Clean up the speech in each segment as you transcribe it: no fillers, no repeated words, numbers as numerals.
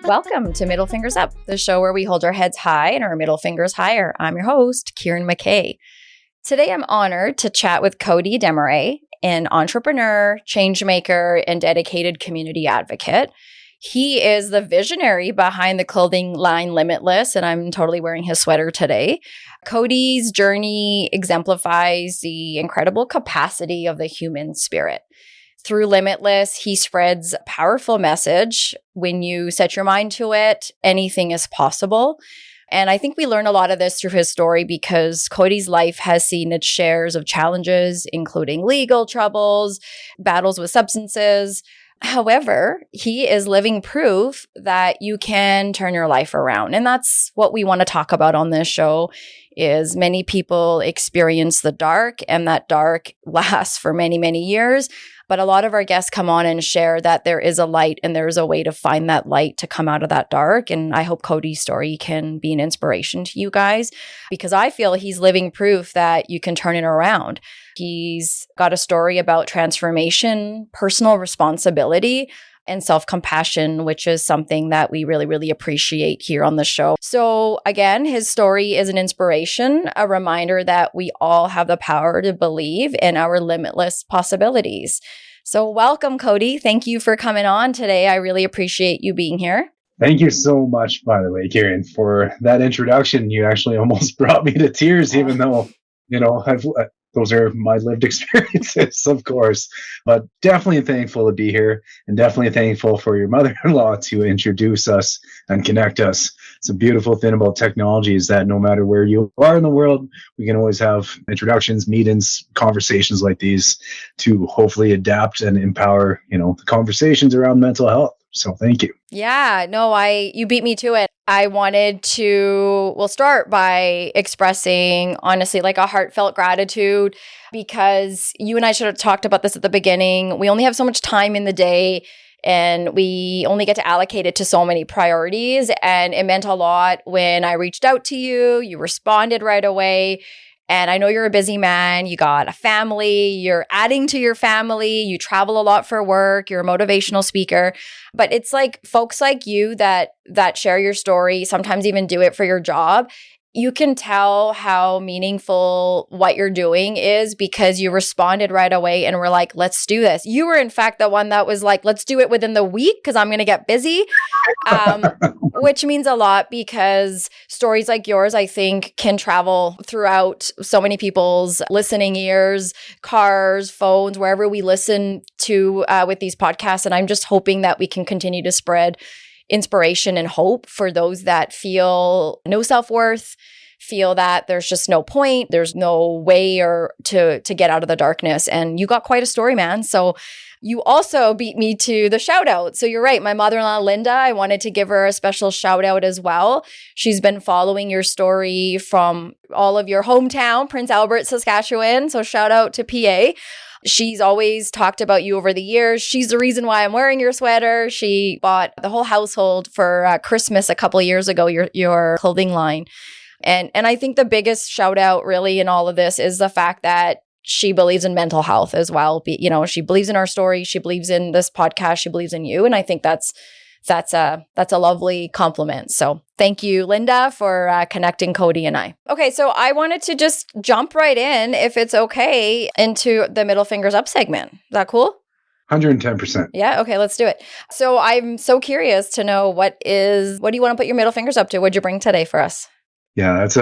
Welcome to Middle Fingers Up, the show where we hold our heads high and our middle fingers higher. I'm your host, Kieran McKay. Today, I'm honored to chat with Cody Demerais, an entrepreneur, change maker, and dedicated community advocate. He is the visionary behind the clothing line Limitless, and I'm totally wearing his sweater today. Cody's journey exemplifies the incredible capacity of the human spirit. Through Limitless, he spreads a powerful message. When you set your mind to it, anything is possible. And I think we learn a lot of this through his story because Cody's life has seen its shares of challenges, including legal troubles, battles with substances. However, he is living proof that you can turn your life around. And that's what we want to talk about on this show. Is many people experience the dark, and that dark lasts for many, many years. But a lot of our guests come on and share that there is a light and there is a way to find that light to come out of that dark. And I hope Cody's story can be an inspiration to you guys because I feel he's living proof that you can turn it around. He's got a story about transformation, personal responsibility, and self-compassion, which is something that we really, really appreciate here on the show. So again, his story is an inspiration, a reminder that we all have the power to believe in our limitless possibilities. So welcome, Cody. Thank you for coming on today. I really appreciate you being here. Thank you so much, by the way, Kieran, for that introduction. You actually almost brought me to tears, even though, those are my lived experiences, of course, but definitely thankful to be here and definitely thankful for your mother-in-law to introduce us and connect us. It's a beautiful thing about technology is that no matter where you are in the world, we can always have introductions, meetings, conversations like these to hopefully adapt and empower, the conversations around mental health. So thank you. Yeah, no, you beat me to it. I wanted to, start by expressing, honestly, like a heartfelt gratitude because you and I should have talked about this at the beginning. We only have so much time in the day and we only get to allocate it to so many priorities. And it meant a lot when I reached out to you. You responded right away. And I know you're a busy man, you got a family, you're adding to your family, you travel a lot for work, you're a motivational speaker. But it's like folks like you that share your story, sometimes even do it for your job. You can tell how meaningful what you're doing is because you responded right away and were like, let's do this. You were in fact the one that was like, let's do it within the week because I'm going to get busy, which means a lot because stories like yours, I think, can travel throughout so many people's listening ears, cars, phones, wherever we listen to with these podcasts. And I'm just hoping that we can continue to spread inspiration and hope for those that feel no self-worth, feel that there's just no point, there's no way or to get out of the darkness. And you got quite a story, man. So you also beat me to the shout out. So you're right. My mother-in-law, Linda, I wanted to give her a special shout out as well. She's been following your story from all of your hometown, Prince Albert, Saskatchewan. So shout out to PA. She's always talked about you over the years. She's the reason why I'm wearing your sweater. She bought the whole household for Christmas a couple of years ago, your clothing line. And I think the biggest shout out really in all of this is the fact that she believes in mental health as well. She believes in our story. She believes in this podcast. She believes in you. And I think that's a lovely compliment. So thank you, Linda, for connecting Cody and I. Okay, so I wanted to just jump right in, if it's okay, into the Middle Fingers Up segment. Is that cool? 110%. Yeah, okay, let's do it. So I'm so curious to know what do you want to put your middle fingers up to? What'd you bring today for us? Yeah, that's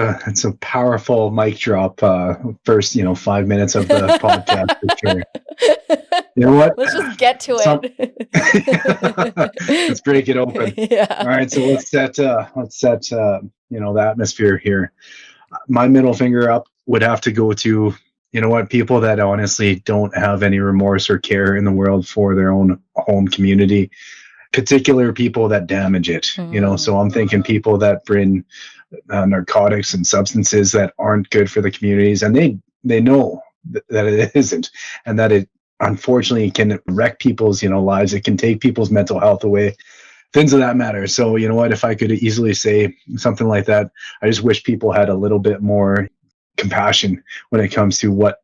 a powerful mic drop. First, 5 minutes of the podcast for sure. You know what? Let's just get to it. Let's break it open. Yeah. All right. So let's set the atmosphere here. My middle finger up would have to go to, people that honestly don't have any remorse or care in the world for their own home community, particular people that damage it. So I'm thinking people that bring narcotics and substances that aren't good for the communities, and they know that it isn't, and that it unfortunately can wreck people's lives. It can take people's mental health away, things of that matter. So you know what, if I could easily say something like that, I just wish people had a little bit more compassion when it comes to what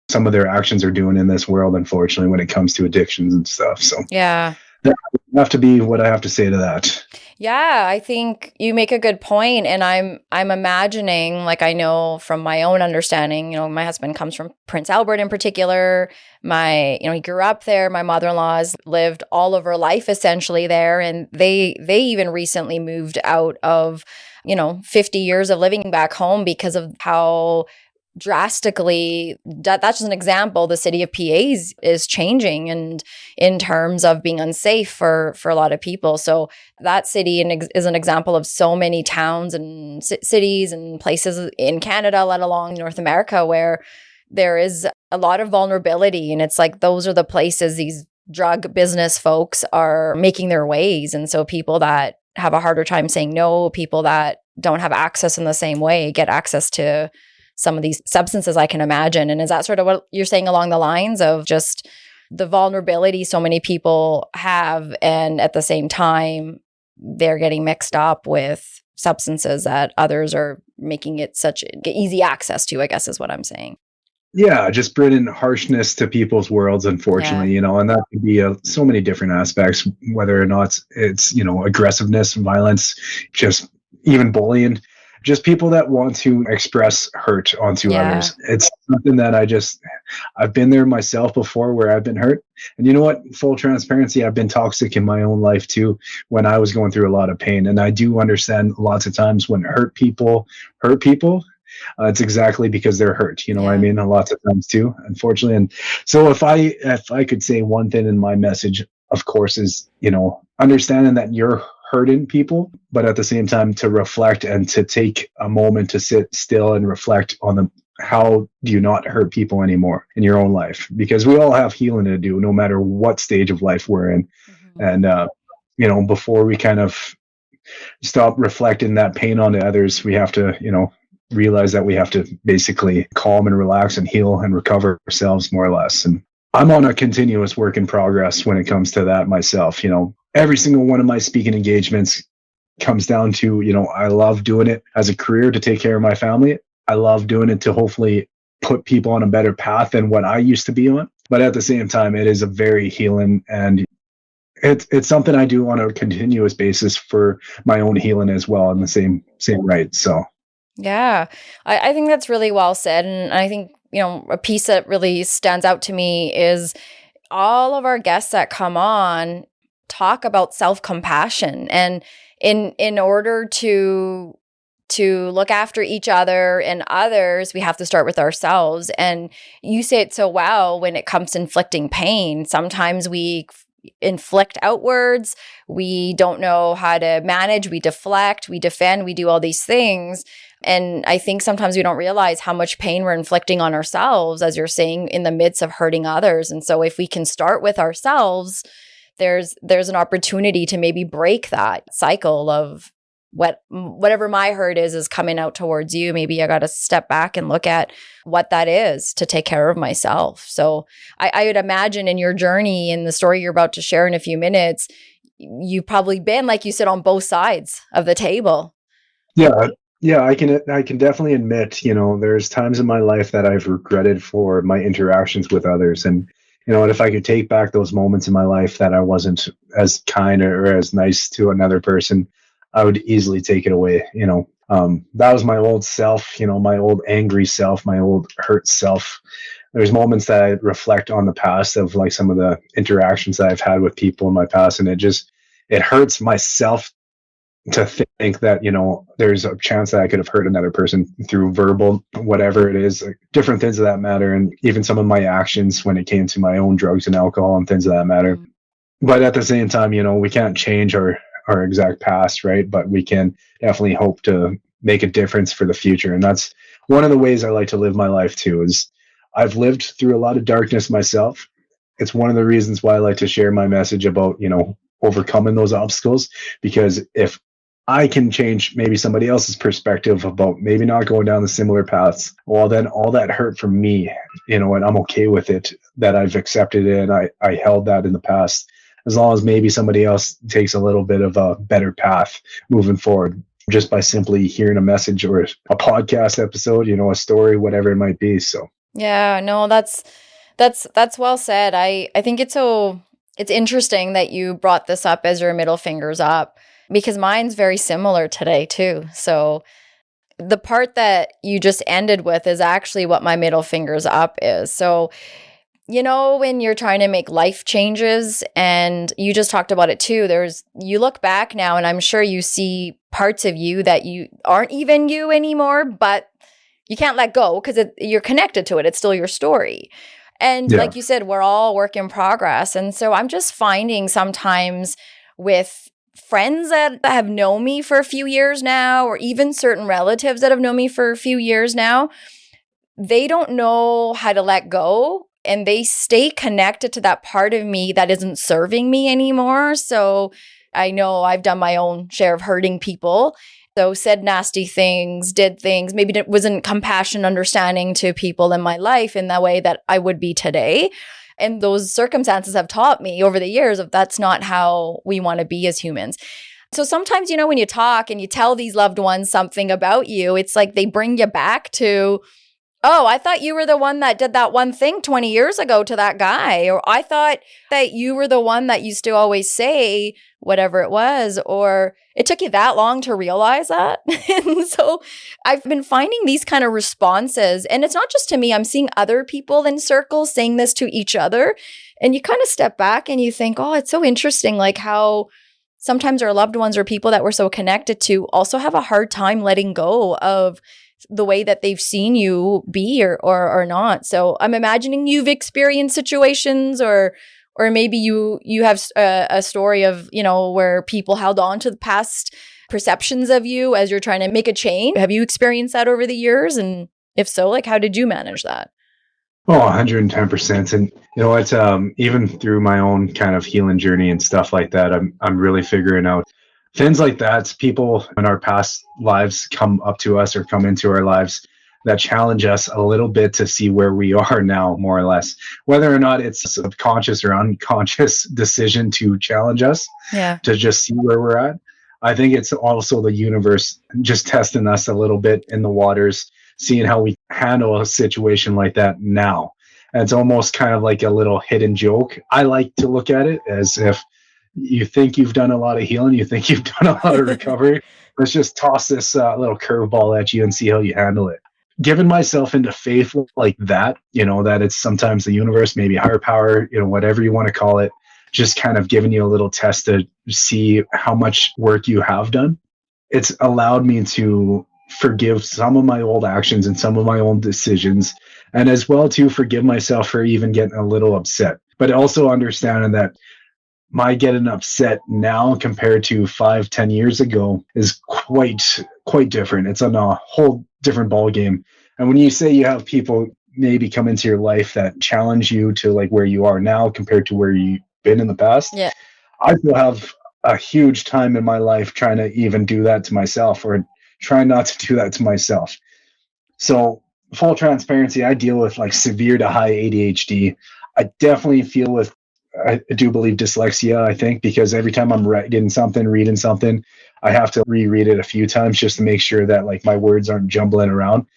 some of their actions are doing in this world, unfortunately, when it comes to addictions and stuff. So Yeah. that would have to be what I have to say to that. Yeah, I think you make a good point, and I'm imagining, like, I know from my own understanding, my husband comes from Prince Albert in particular. He grew up there. My mother-in-law's lived all of her life essentially there, and they even recently moved out of 50 years of living back home because of how drastically that's just an example. The city of PA is changing, and in terms of being unsafe for a lot of people. So that city is an example of so many towns and cities and places in Canada, let alone North America, where there is a lot of vulnerability. And it's like those are the places these drug business folks are making their ways. And so people that have a harder time saying no, people that don't have access in the same way, get access to some of these substances, I can imagine. And is that sort of what you're saying along the lines of just the vulnerability so many people have, and at the same time, they're getting mixed up with substances that others are making it such easy access to, I guess is what I'm saying. Yeah, just bringing harshness to people's worlds, unfortunately, and that could be so many different aspects, whether or not it's aggressiveness, violence, just even bullying, just people that want to express hurt onto others. It's something that I've been there myself before, where I've been hurt. And you know what? Full transparency, I've been toxic in my own life too, when I was going through a lot of pain. And I do understand lots of times when hurt people, it's exactly because they're hurt. You know what I mean? And lots of times too, unfortunately. And so if I could say one thing in my message, of course, is, understanding that you're hurting people, but at the same time to reflect and to take a moment to sit still and reflect on how do you not hurt people anymore in your own life? Because we all have healing to do, no matter what stage of life we're in. Mm-hmm. And, before we kind of stop reflecting that pain onto others, we have to, realize that we have to basically calm and relax and heal and recover ourselves, more or less. And I'm on a continuous work in progress when it comes to that myself. Every single one of my speaking engagements comes down to, I love doing it as a career to take care of my family. I love doing it to hopefully put people on a better path than what I used to be on. But at the same time, it is a very healing, and it's something I do on a continuous basis for my own healing as well, in the same right. So. Yeah, I think that's really well said. And I think, a piece that really stands out to me is all of our guests that come on talk about self-compassion. And in order to look after each other and others, we have to start with ourselves. And you say it so well when it comes to inflicting pain. Sometimes we inflict outwards. We don't know how to manage. We deflect, we defend, we do all these things. And I think sometimes we don't realize how much pain we're inflicting on ourselves, as you're saying, in the midst of hurting others. And so if we can start with ourselves, there's an opportunity to maybe break that cycle of whatever my hurt is coming out towards you. Maybe I got to step back and look at what that is to take care of myself. So I would imagine in your journey, in the story you're about to share in a few minutes, you've probably been, like you said, on both sides of the table. Yeah, I can definitely admit, there's times in my life that I've regretted for my interactions with others. And, if I could take back those moments in my life that I wasn't as kind or as nice to another person, I would easily take it away. That was my old self, my old angry self, my old hurt self. There's moments that I reflect on the past of like some of the interactions that I've had with people in my past. And it hurts myself to think that, there's a chance that I could have hurt another person through verbal, whatever it is, like different things of that matter. And even some of my actions when it came to my own drugs and alcohol and things of that matter. But at the same time, we can't change our exact past, right? But we can definitely hope to make a difference for the future. And that's one of the ways I like to live my life too, is I've lived through a lot of darkness myself. It's one of the reasons why I like to share my message about, overcoming those obstacles, because if I can change maybe somebody else's perspective about maybe not going down the similar paths. Well, then all that hurt from me, and I'm okay with it, that I've accepted it and I held that in the past. As long as maybe somebody else takes a little bit of a better path moving forward, just by simply hearing a message or a podcast episode, a story, whatever it might be. So Yeah, no, that's well said. I think it's interesting that you brought this up as your middle fingers up because mine's very similar today too. So the part that you just ended with is actually what my middle fingers up is. So, when you're trying to make life changes, and you just talked about it too, you look back now and I'm sure you see parts of you that you aren't even you anymore, but you can't let go because you're connected to it. It's still your story. And yeah. like you said, we're all work in progress. And so I'm just finding sometimes with friends that have known me for a few years now, or even certain relatives that have known me for a few years now, they don't know how to let go and they stay connected to that part of me that isn't serving me anymore. So I know I've done my own share of hurting people. So said nasty things, did things, maybe it wasn't compassion, understanding to people in my life in the way that I would be today. And those circumstances have taught me over the years of that's not how we want to be as humans. So sometimes, when you talk and you tell these loved ones something about you, it's like they bring you back to, oh, I thought you were the one that did that one thing 20 years ago to that guy. Or I thought that you were the one that used to always say whatever it was. Or it took you that long to realize that. And so I've been finding these kind of responses. And it's not just to me. I'm seeing other people in circles saying this to each other. And you kind of step back and you think, oh, it's so interesting, like how sometimes our loved ones or people that we're so connected to also have a hard time letting go of the way that they've seen you be or not. So I'm imagining you've experienced situations or maybe you have a story of, where people held on to the past perceptions of you as you're trying to make a change. Have you experienced that over the years? And if so, like, how did you manage that? Oh, 110%. And it's even through my own kind of healing journey and stuff like that, I'm really figuring out things like that. People in our past lives come up to us or come into our lives that challenge us a little bit to see where we are now, more or less, whether or not it's a subconscious or unconscious decision to challenge us, to just see where we're at. I think it's also the universe just testing us a little bit in the waters, seeing how we handle a situation like that now. And it's almost kind of like a little hidden joke. I like to look at it as if you think you've done a lot of healing, you think you've done a lot of recovery. Let's just toss this little curveball at you and see how you handle it. Giving myself into faith like that, that it's sometimes the universe, maybe higher power, whatever you want to call it, just kind of giving you a little test to see how much work you have done. It's allowed me to forgive some of my old actions and some of my own decisions, and as well to forgive myself for even getting a little upset, but also understanding that my getting upset now compared to 5-10 years ago is quite different. It's on a whole different ball game. And when you say you have people maybe come into your life that challenge you to like where you are now compared to where you've been in the past, I still have a huge time in my life trying to even do that to myself, or trying not to do that to myself. So full transparency, I deal with like severe to high ADHD. I definitely feel with, I do believe, dyslexia, I think, because every time I'm reading something, I have to reread it a few times just to make sure that like my words aren't jumbling around.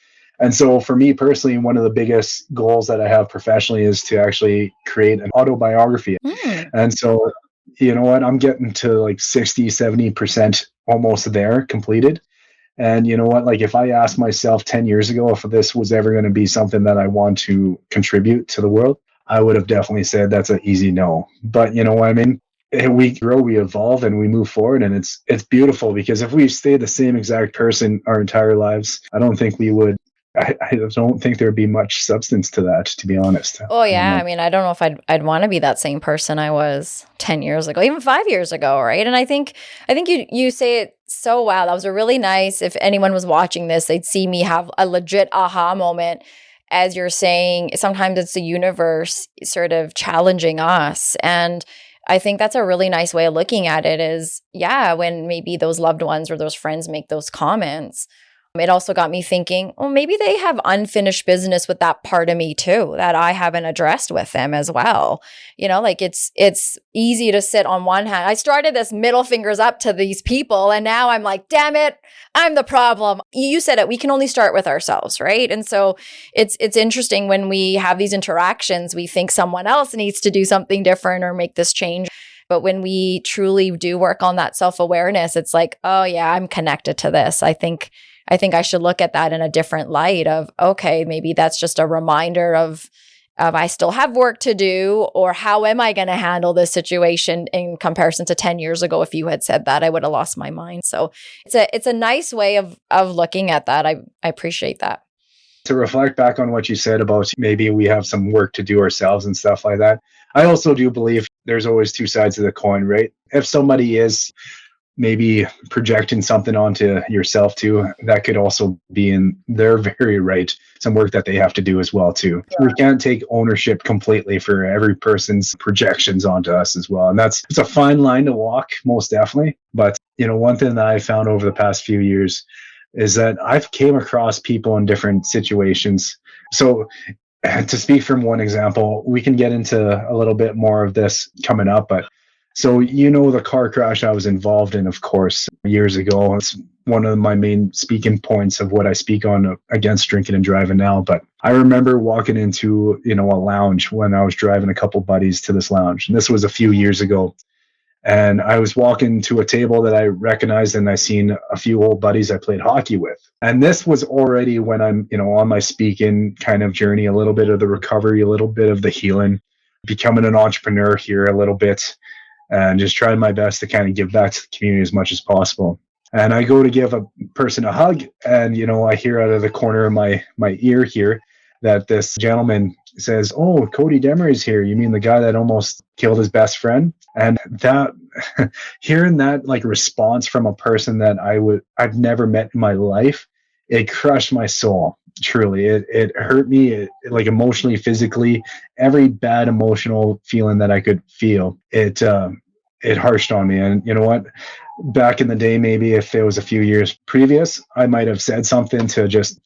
And so for me personally, one of the biggest goals that I have professionally is to actually create an autobiography. And so, you know what, I'm getting to like 60-70% almost there completed. And you know what, like if I asked myself 10 years ago if this was ever going to be something that I want to contribute to the world, I would have definitely said that's an easy no. But you know what I mean? We grow, we evolve, and we move forward, and it's beautiful, because if we stayed the same exact person our entire lives, I don't think we would. I don't think there'd be much substance to that, to be honest. Oh yeah, I mean, I don't know if I'd want to be that same person I was 10 years ago, even 5 years ago, right? And I think you say it so well. That was a really nice. If anyone was watching this, they'd see me have a legit aha moment. As you're saying, sometimes it's the universe sort of challenging us. And I think that's a really nice way of looking at it is, yeah, when maybe those loved ones or those friends make those comments, it also got me thinking, well, maybe they have unfinished business with that part of me too, that I haven't addressed with them as well. Like it's easy to sit on one hand. I started this middle fingers up to these people, and now I'm like, damn it, I'm the problem. You said it, we can only start with ourselves, right? And so it's interesting when we have these interactions, we think someone else needs to do something different or make this change. But when we truly do work on that self-awareness, it's like, oh yeah, I'm connected to this. I think I should look at that in a different light of, okay, maybe that's just a reminder of I still have work to do, or how am I going to handle this situation in comparison to 10 years ago? If you had said that, I would have lost my mind. So it's a nice way of looking at that. I appreciate that. To reflect back on what you said about maybe we have some work to do ourselves and stuff like that, I also do believe there's always two sides of the coin, right? If somebody is maybe projecting something onto yourself too, that could also be in their very right, some work that they have to do as well too. Yeah. We can't take ownership completely for every person's projections onto us as well. And it's a fine line to walk, most definitely. But one thing that I found over the past few years is that I've came across people in different situations. So to speak from one example, we can get into a little bit more of this coming up, but so the car crash I was involved in, of course, years ago. It's one of my main speaking points of what I speak on against drinking and driving now. But I remember walking into, a lounge when I was driving a couple buddies to this lounge. And this was a few years ago. And I was walking to a table that I recognized, and I seen a few old buddies I played hockey with. And this was already when I'm, on my speaking kind of journey, a little bit of the recovery, a little bit of the healing, becoming an entrepreneur here a little bit, and just trying my best to kind of give back to the community as much as possible. And I go to give a person a hug, and, I hear out of the corner of my ear here that this gentleman says, "Oh, Cody Demerais here. You mean the guy that almost killed his best friend?" And that, hearing that like response from a person that I've never met in my life, it crushed my soul. Truly, it hurt me, like emotionally, physically, every bad emotional feeling that I could feel. It harshed on me. And you know what? Back in the day, maybe if it was a few years previous, I might have said something to just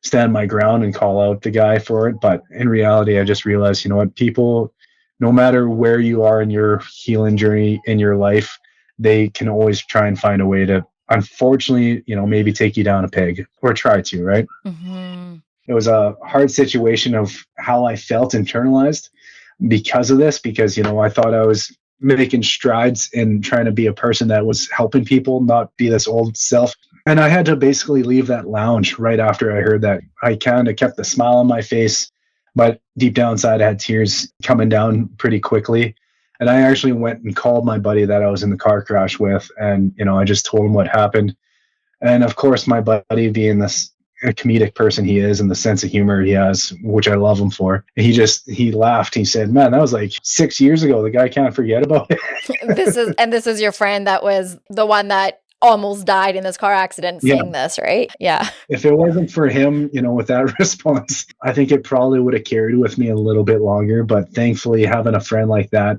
stand my ground and call out the guy for it. But in reality, I just realized, people, no matter where you are in your healing journey in your life, they can always try and find a way to, unfortunately, maybe take you down a peg or try to, right? Mm-hmm. It was a hard situation of how I felt internalized because of this, because, I thought I was making strides in trying to be a person that was helping people, not be this old self. And I had to basically leave that lounge right after I heard that. I kind of kept the smile on my face, but deep down inside, I had tears coming down pretty quickly. And I actually went and called my buddy that I was in the car crash with. And, I just told him what happened. And of course, my buddy, being this comedic person he is and the sense of humor he has, which I love him for, he laughed. He said, "Man, that was like 6 years ago. The guy can't forget about it." This is your friend that was the one that almost died in this car accident saying this, right? Yeah. If it wasn't for him, with that response, I think it probably would have carried with me a little bit longer. But thankfully, having a friend like that,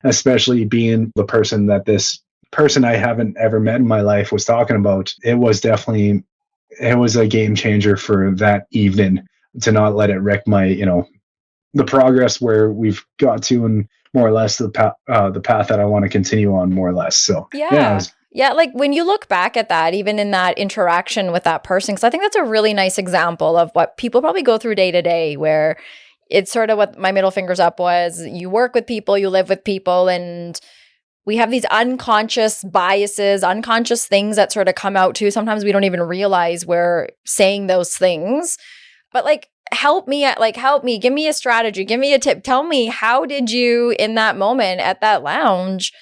especially being the person that this person I haven't ever met in my life was talking about, it was a game changer for that evening, to not let it wreck my, the progress where we've got to, and more or less the path that I want to continue on, more or less. So yeah, like when you look back at that, even in that interaction with that person, because I think that's a really nice example of what people probably go through day to day, where it's sort of what my middle fingers up was. You work with people, you live with people, and we have these unconscious biases, unconscious things that sort of come out too. Sometimes we don't even realize we're saying those things. But help me, give me a strategy, give me a tip. Tell me, how did you in that moment at that lounge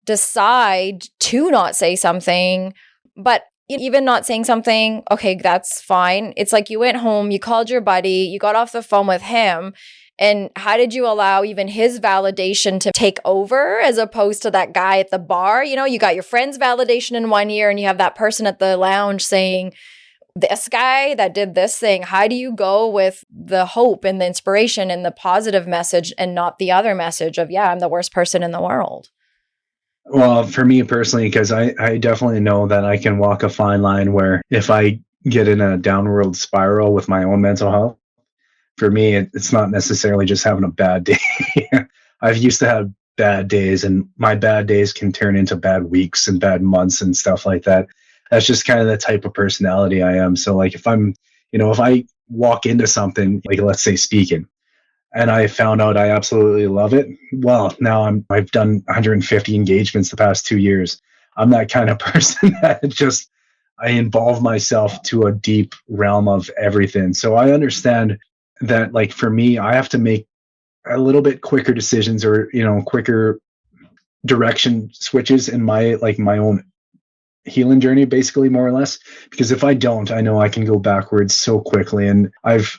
decide to not say something? But even not saying something, okay, that's fine. It's like you went home, you called your buddy, you got off the phone with him. And how did you allow even his validation to take over as opposed to that guy at the bar? You got your friend's validation in one ear, and you have that person at the lounge saying, this guy that did this thing, how do you go with the hope and the inspiration and the positive message and not the other message of, yeah, I'm the worst person in the world? Well, for me personally, because I definitely know that I can walk a fine line where if I get in a downward spiral with my own mental health, for me, it's not necessarily just having a bad day. I've used to have bad days, and my bad days can turn into bad weeks and bad months and stuff like that. That's just kind of the type of personality I am. So, like, if I walk into something, like, let's say speaking, and I found out I absolutely love it, well, now I've done 150 engagements the past 2 years. I'm that kind of person that just I involve myself to a deep realm of everything. So I understand that, like, for me, I have to make a little bit quicker decisions, or quicker direction switches in my own healing journey, basically, more or less, because if I don't, I know I can go backwards so quickly. And I've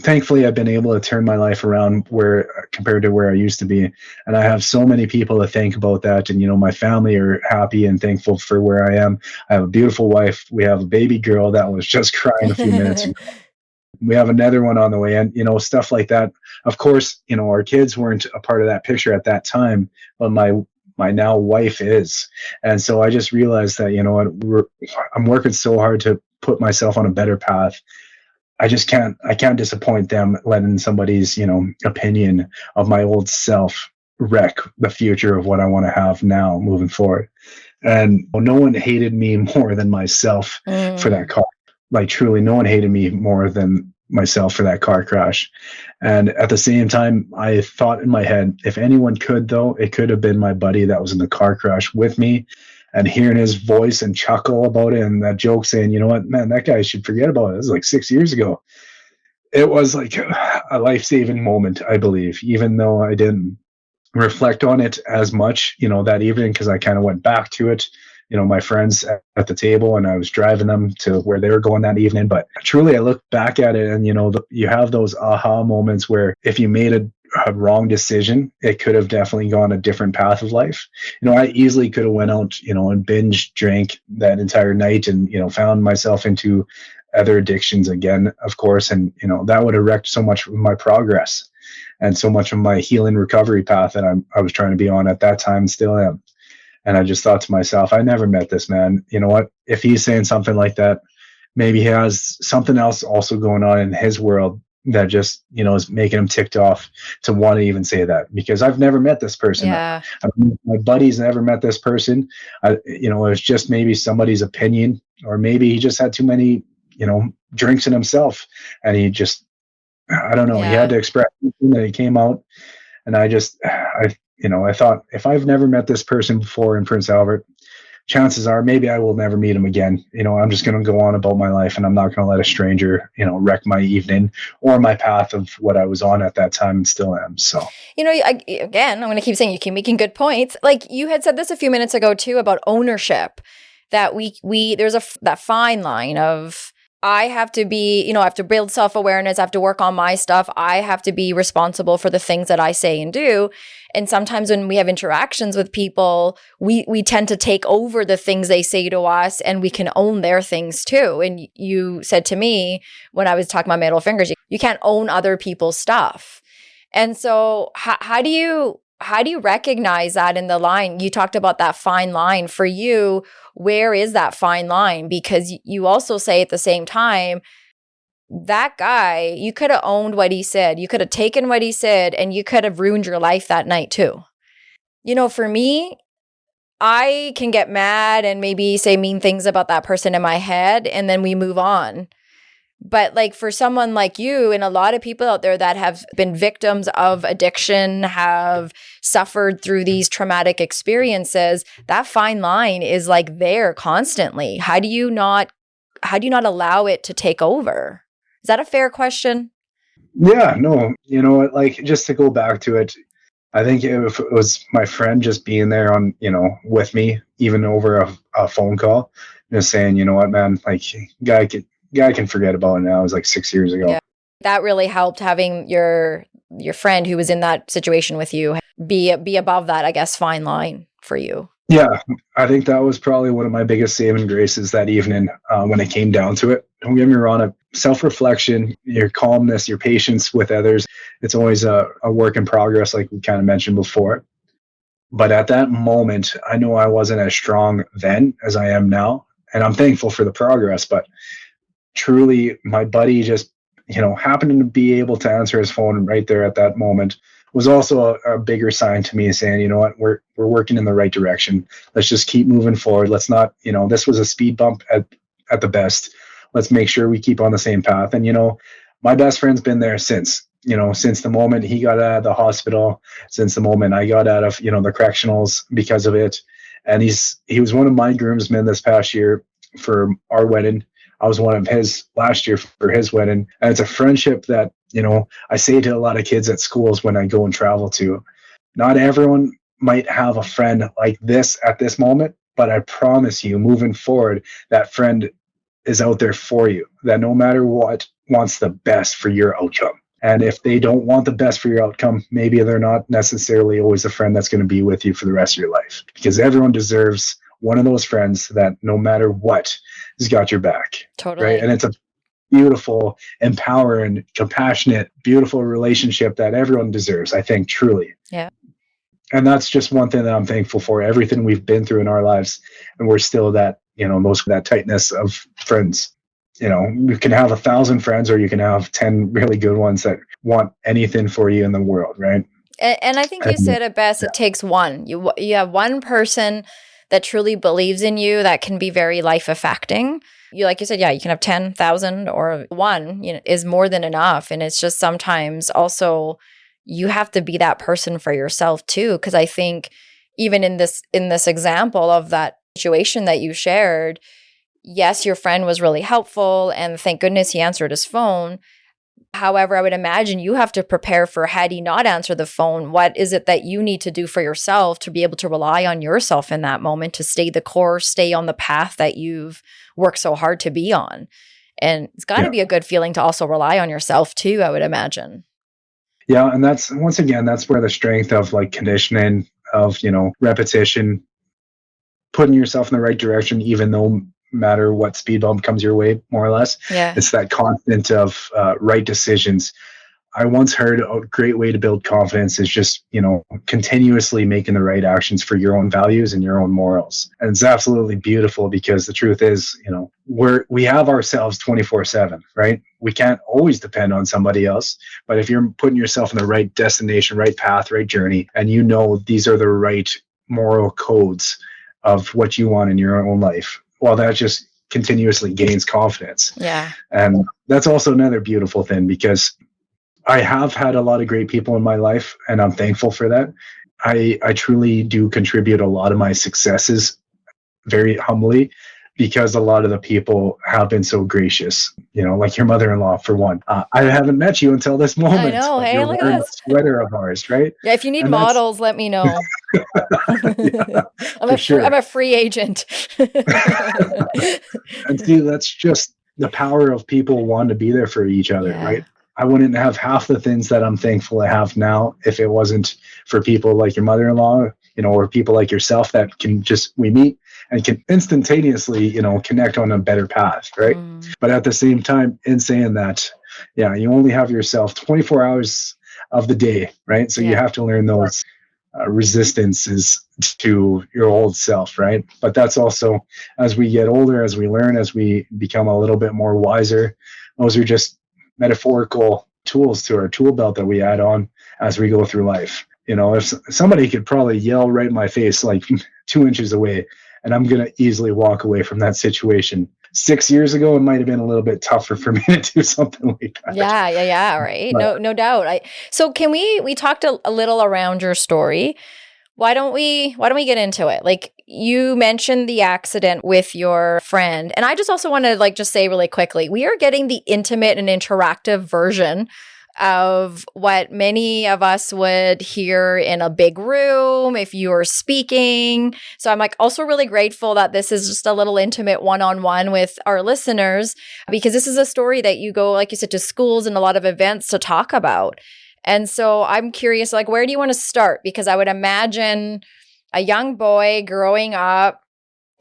been able to turn my life around where compared to where I used to be. And I have so many people to thank about that. And, my family are happy and thankful for where I am. I have a beautiful wife. We have a baby girl that was just crying a few minutes ago. We have another one on the way, and stuff like that. Of course, our kids weren't a part of that picture at that time, but my now wife is. And so I just realized that, I'm working so hard to put myself on a better path. I can't disappoint them, letting somebody's opinion of my old self wreck the future of what I want to have now moving forward. And no one hated me more than myself for that car. Like, truly, no one hated me more than myself for that car crash. And at the same time, I thought in my head, if anyone could, though, it could have been my buddy that was in the car crash with me. And hearing his voice and chuckle about it, and that joke saying, you know what, man, that guy should forget about it. It was like 6 years ago. It was like a life-saving moment, I believe, even though I didn't reflect on it as much, that evening, because I kind of went back to it, my friends at the table, and I was driving them to where they were going that evening. But truly, I look back at it, and, you have those aha moments where if you made a wrong decision, it could have definitely gone a different path of life. I easily could have went out, and binge drank that entire night, and, found myself into other addictions again, of course. And, that would have wrecked so much of my progress and so much of my healing recovery path that I was trying to be on at that time, and still am. And I just thought to myself, I never met this man. You know what? If he's saying something like that, maybe he has something else also going on in his world that just, is making him ticked off to want to even say that, because I've never met this person. Yeah. My buddy's never met this person. It was just maybe somebody's opinion, or maybe he just had too many, drinks in himself, and he just, I don't know. Yeah. He had to express something that he came out. And I thought, if I've never met this person before in Prince Albert, chances are maybe I will never meet him again. I'm just going to go on about my life, and I'm not going to let a stranger, wreck my evening or my path of what I was on at that time and still am. So, Again, I'm going to keep saying you keep making good points. Like you had said this a few minutes ago too, about ownership, that there's that fine line of, I have to be, I have to build self-awareness. I have to work on my stuff. I have to be responsible for the things that I say and do. And sometimes when we have interactions with people, we tend to take over the things they say to us, and we can own their things too. And you said to me when I was talking about middle fingers, you can't own other people's stuff. And so how do you recognize that in the line? You talked about that fine line. For you, where is that fine line? Because you also say at the same time, that guy, you could have owned what he said. You could have taken what he said, and you could have ruined your life that night too. For me, I can get mad and maybe say mean things about that person in my head, and then we move on. But like for someone like you and a lot of people out there that have been victims of addiction, have suffered through these traumatic experiences, that fine line is like there constantly. How do you not allow it to take over? Is that a fair question? Yeah, no, like, just to go back to it, I think if it was my friend just being there on, with me, even over a phone call, just saying, you know what, man, like, guy can forget about it now. It was like 6 years ago. Yeah. That really helped, having your friend who was in that situation with you be above that, I guess, fine line for you. Yeah, I think that was probably one of my biggest saving graces that evening, when it came down to it. don't get me wrong, self-reflection, your calmness, your patience with others, it's always a work in progress, like we kind of mentioned before. But at that moment, I know I wasn't as strong then as I am now. And I'm thankful for the progress, but truly my buddy just, happening to be able to answer his phone right there at that moment was also a bigger sign to me saying, you know what, we're working in the right direction. Let's just keep moving forward. Let's not, this was a speed bump at the best. Let's make sure we keep on the same path. And, my best friend's been there since the moment he got out of the hospital, since the moment I got out of, the correctionals because of it. And he was one of my groomsmen this past year for our wedding. I was one of his last year for his wedding. And it's a friendship that, I say to a lot of kids at schools when I go and travel to, not everyone might have a friend like this at this moment, but I promise you, moving forward, that friend is out there for you, that no matter what, wants the best for your outcome. And if they don't want the best for your outcome, maybe they're not necessarily always a friend that's going to be with you for the rest of your life, because everyone deserves one of those friends that no matter what has got your back. Totally. Right. And it's a beautiful, empowering, compassionate, beautiful relationship that everyone deserves, I think, truly. Yeah. And that's just one thing that I'm thankful for, everything we've been through in our lives. And we're still that, that tightness of friends. You can have 1,000 friends, or you can have 10 really good ones that want anything for you in the world. Right. And I think you said it best. It takes one. You have one person that truly believes in you that can be very life affecting. Like you said, yeah, you can have 10,000, or one, is more than enough. And it's just sometimes also you have to be that person for yourself too. Because I think even in this example of that situation that you shared, yes, your friend was really helpful, and thank goodness he answered his phone. However, I would imagine you have to prepare for, had he not answered the phone, what is it that you need to do for yourself to be able to rely on yourself in that moment, to stay the course, stay on the path that you've worked so hard to be on. And it's got to be a good feeling to also rely on yourself too, I would imagine. Yeah. And that's, once again, that's where the strength of like conditioning, of, repetition, putting yourself in the right direction, even though matter what speed bump comes your way, more or less. Yeah. It's that constant of right decisions. I once heard a great way to build confidence is just, continuously making the right actions for your own values and your own morals. And it's absolutely beautiful, because the truth is, we have ourselves 24/7, right? We can't always depend on somebody else. But if you're putting yourself in the right destination, right path, right journey, and these are the right moral codes of what you want in your own life, well, that just continuously gains confidence. Yeah. And that's also another beautiful thing, because I have had a lot of great people in my life, and I'm thankful for that. I truly do contribute a lot of my successes very humbly, because a lot of the people have been so gracious, like your mother-in-law, for one. I haven't met you until this moment. I know. Hey, you're look wearing at a this sweater of ours, right? Yeah, if you need models, let me know. Yeah, I'm a free agent. And see, that's just the power of people wanting to be there for each other, Yeah. right? I wouldn't have half the things that I'm thankful I have now if it wasn't for people like your mother-in-law, or people like yourself that we meet and can instantaneously, connect on a better path, right? But at the same time, in saying that, yeah, you only have yourself 24 hours of the day, right? So you have to learn those resistances to your old self, right? But that's also, as we get older, as we learn, as we become a little bit more wiser, those are just metaphorical tools to our tool belt that we add on as we go through life. If somebody could probably yell right in my face, like 2 inches away, and I'm going to easily walk away from that situation. 6 years ago, it might have been a little bit tougher for me to do something like that. Yeah. Right. No doubt. So can we talked a little around your story. Why don't we get into it? Like, you mentioned the accident with your friend. And I just also want to just say really quickly, we are getting the intimate and interactive version of what many of us would hear in a big room if you were speaking. So I'm also really grateful that this is just a little intimate one-on-one with our listeners, because this is a story that you go, like you said, to schools and a lot of events to talk about. And so I'm curious, where do you want to start? Because I would imagine a young boy growing up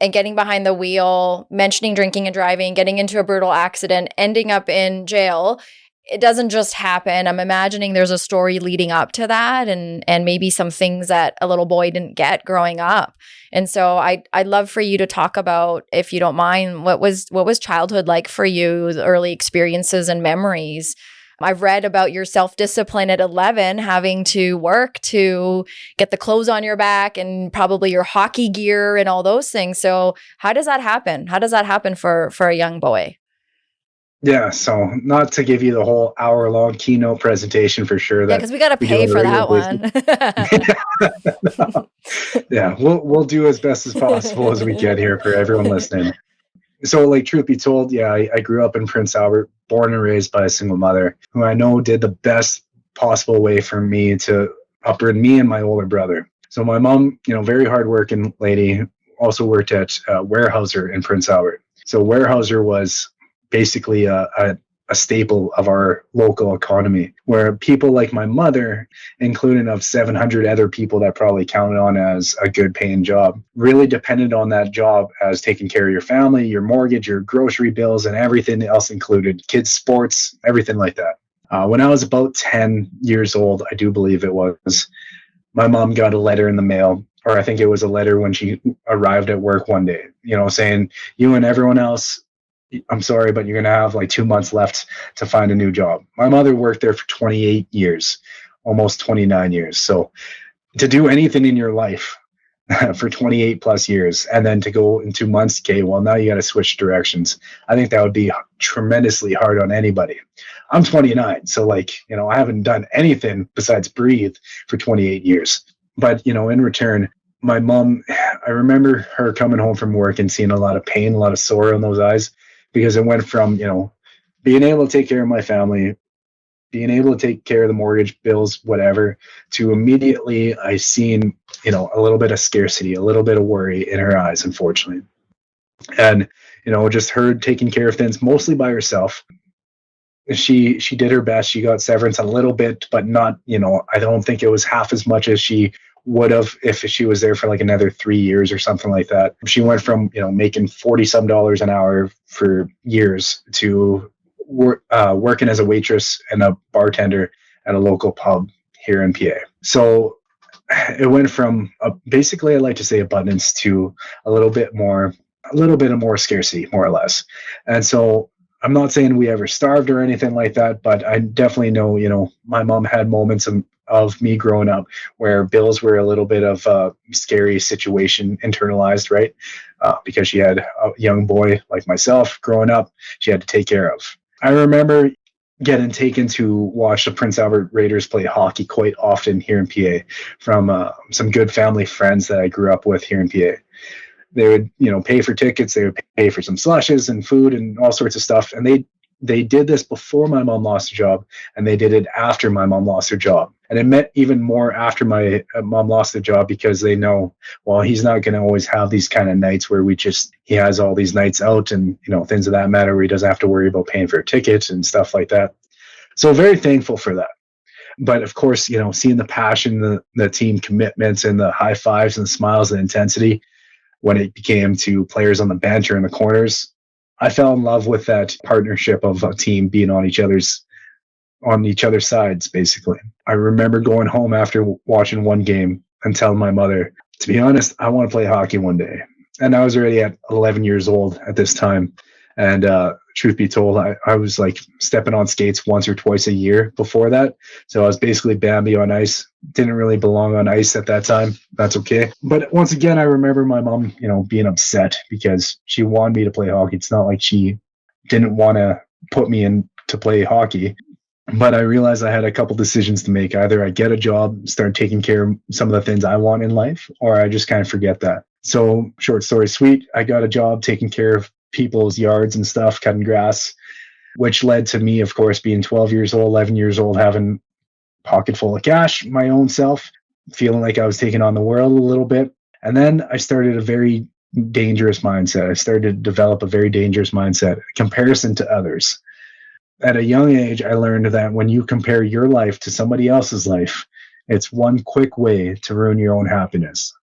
and getting behind the wheel, mentioning drinking and driving, getting into a brutal accident, ending up in jail. It doesn't just happen. I'm imagining there's a story leading up to that, and maybe some things that a little boy didn't get growing up. And so I'd love for you to talk about, if you don't mind, what was childhood like for you, the early experiences and memories. I've read about your self-discipline at 11, having to work to get the clothes on your back and probably your hockey gear and all those things. So how does that happen? How does that happen for a young boy? Yeah, so not to give you the whole hour-long keynote presentation for sure Yeah, that because we got to we do pay on the for regular that basis. one. Yeah, we'll do as best as possible as we can here for everyone listening. So, like, truth be told, yeah, I grew up in Prince Albert, born and raised by a single mother who I know did the best possible way for me to uproot me and my older brother. So my mom, very hardworking lady, also worked at Warehouser in Prince Albert. So Warehouser was basically a staple of our local economy, where people like my mother, including of 700 other people that probably counted on as a good paying job, really depended on that job as taking care of your family, your mortgage, your grocery bills, and everything else included, kids' sports, everything like that. When I was about 10 years old, I do believe it was, my mom got a letter in the mail, or I think it was a letter when she arrived at work one day, saying, you and everyone else, I'm sorry, but you're going to have like 2 months left to find a new job. My mother worked there for 28 years, almost 29 years. So to do anything in your life for 28 plus years and then to go in 2 months, okay, well, now you got to switch directions. I think that would be tremendously hard on anybody. I'm 29. So I haven't done anything besides breathe for 28 years. But, in return, my mom, I remember her coming home from work and seeing a lot of pain, a lot of sorrow in those eyes, because it went from, being able to take care of my family, being able to take care of the mortgage bills, whatever, to immediately I seen, a little bit of scarcity, a little bit of worry in her eyes, unfortunately. And, just her taking care of things mostly by herself. She did her best. She got severance a little bit, but not, I don't think it was half as much as she would have if she was there for like another 3 years or something like that. She went from, making 40 some dollars an hour for years to working as a waitress and a bartender at a local pub here in PA. So it went from basically, I like to say abundance to a little bit of more scarcity, more or less. And so I'm not saying we ever starved or anything like that, but I definitely know, my mom had moments of me growing up where bills were a little bit of a scary situation internalized, right? Because she had a young boy like myself growing up, she had to take care of. I remember getting taken to watch the Prince Albert Raiders play hockey quite often here in PA from some good family friends that I grew up with here in PA. They would, pay for tickets. They would pay for some slushes and food and all sorts of stuff. And they did this before my mom lost her job, and they did it after my mom lost her job. And it meant even more after my mom lost the job, because they know, well, he's not going to always have these kind of nights where he has all these nights out and, things of that matter, where he doesn't have to worry about paying for a ticket and stuff like that. So very thankful for that. But of course, seeing the passion, the team commitments and the high fives and the smiles and intensity, when it became to players on the bench or in the corners, I fell in love with that partnership of a team being on each other's sides, basically. I remember going home after watching one game and telling my mother, to be honest, I want to play hockey one day. And I was already at 11 years old at this time. And truth be told, I was like stepping on skates once or twice a year before that. So I was basically Bambi on ice. Didn't really belong on ice at that time. That's okay. But once again, I remember my mom, being upset because she wanted me to play hockey. It's not like she didn't want to put me in to play hockey. But I realized I had a couple decisions to make. Either I get a job, start taking care of some of the things I want in life, or I just kind of forget that. So short story sweet, I got a job taking care of people's yards and stuff, cutting grass, which led to me, of course, being 12 years old, 11 years old, having a pocket full of cash, my own self, feeling like I was taking on the world a little bit. And then I started a very dangerous mindset. I started to develop a very dangerous mindset, comparison to others. At a young age, I learned that when you compare your life to somebody else's life, it's one quick way to ruin your own happiness.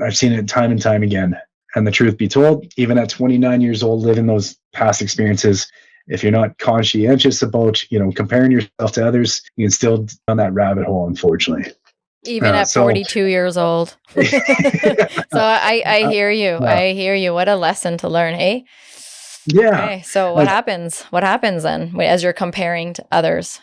I've seen it time and time again. And the truth be told, even at 29 years old, living those past experiences, if you're not conscientious about, comparing yourself to others, you can still down that rabbit hole, unfortunately. Even at So 42 years old. So I hear you. yeah, I hear you. What a lesson to learn, hey? yeah, Okay, so what happens? What happens then as you're comparing to others?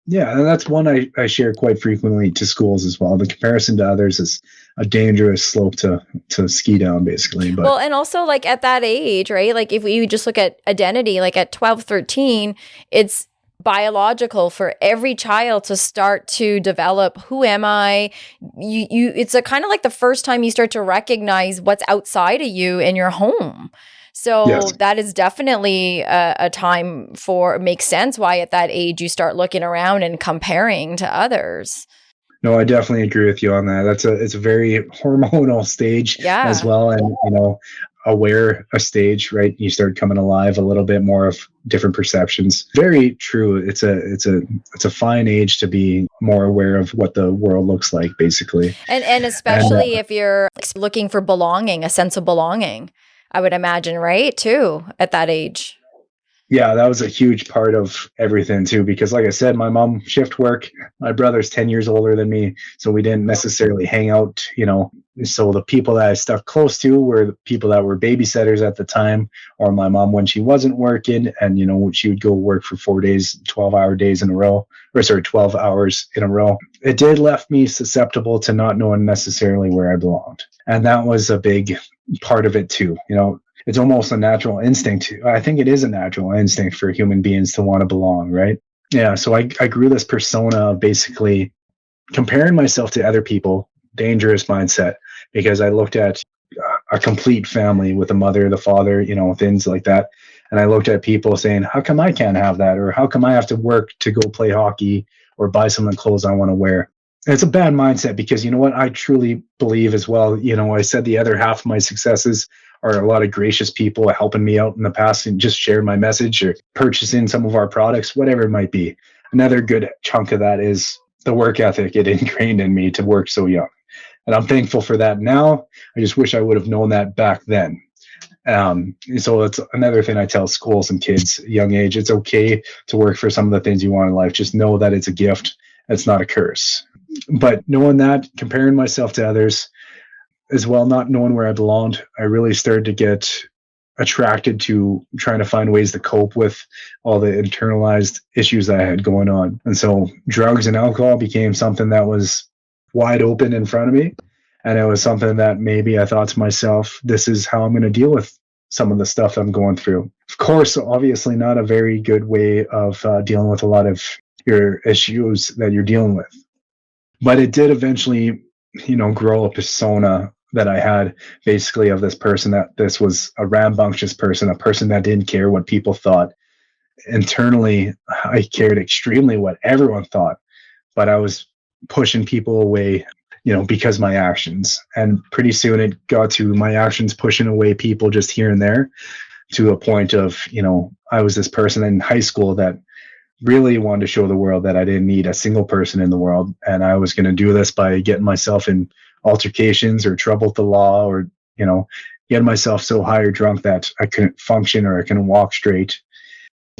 yeah, and that's one I share quite frequently to schools as well. The comparison to others is a dangerous slope to ski down, basically. But Well, and also like at that age, right? Like if we just look at identity, like at 12, 13, it's biological for every child to start to develop, who am I? You it's a kind of like the first time you start to recognize what's outside of you in your home. So yes, that is definitely a time for, it makes sense why at that age you start looking around and comparing to others. no, I definitely agree with you on that. It's a very hormonal stage as Yeah. well, and aware a stage, right? You start coming alive a little bit more of different perceptions. Very true. It's a fine age to be more aware of what the world looks like, basically. And And especially if you're looking for belonging, a sense of belonging, I would imagine, right? Too, at that age. yeah, that was a huge part of everything too, because like I said, my mom shift work. My brother's 10 years older than me, so we didn't necessarily hang out, So the people that I stuck close to were the people that were babysitters at the time, or my mom when she wasn't working, and she would go work for 4 days, 12-hour days in a row, or sorry, 12 hours in a row. It did left me susceptible to not knowing necessarily where I belonged. And that was a big part of it too. It's almost a natural instinct. I think it is a natural instinct for human beings to want to belong, right? Yeah. So I grew this persona of basically comparing myself to other people, dangerous mindset, because I looked at a complete family with the mother, the father, things like that. And I looked at people saying, how come I can't have that? Or how come I have to work to go play hockey or buy some of the clothes I want to wear? And it's a bad mindset because you know what? I truly believe as well. I said the other half of my successes are a lot of gracious people helping me out in the past and just sharing my message or purchasing some of our products, whatever it might be. Another good chunk of that is the work ethic it ingrained in me to work so young. And I'm thankful for that now. I just wish I would have known that back then. So it's another thing I tell schools and kids at a young age. It's okay to work for some of the things you want in life. Just know that it's a gift. It's not a curse. But knowing that, comparing myself to others as well, not knowing where I belonged, I really started to get attracted to trying to find ways to cope with all the internalized issues that I had going on. And so drugs and alcohol became something that was wide open in front of me. And it was something that maybe I thought to myself, this is how I'm going to deal with some of the stuff I'm going through. Of course, obviously not a very good way of dealing with a lot of your issues that you're dealing with. But it did eventually, grow a persona that I had basically of this person, that this was a rambunctious person, a person that didn't care what people thought. Internally, I cared extremely what everyone thought, but I was pushing people away, because my actions. And pretty soon it got to my actions pushing away people just here and there, to a point of, I was this person in high school that really wanted to show the world that I didn't need a single person in the world. And I was going to do this by getting myself in altercations or trouble with the law, or, getting myself so high or drunk that I couldn't function or I couldn't walk straight,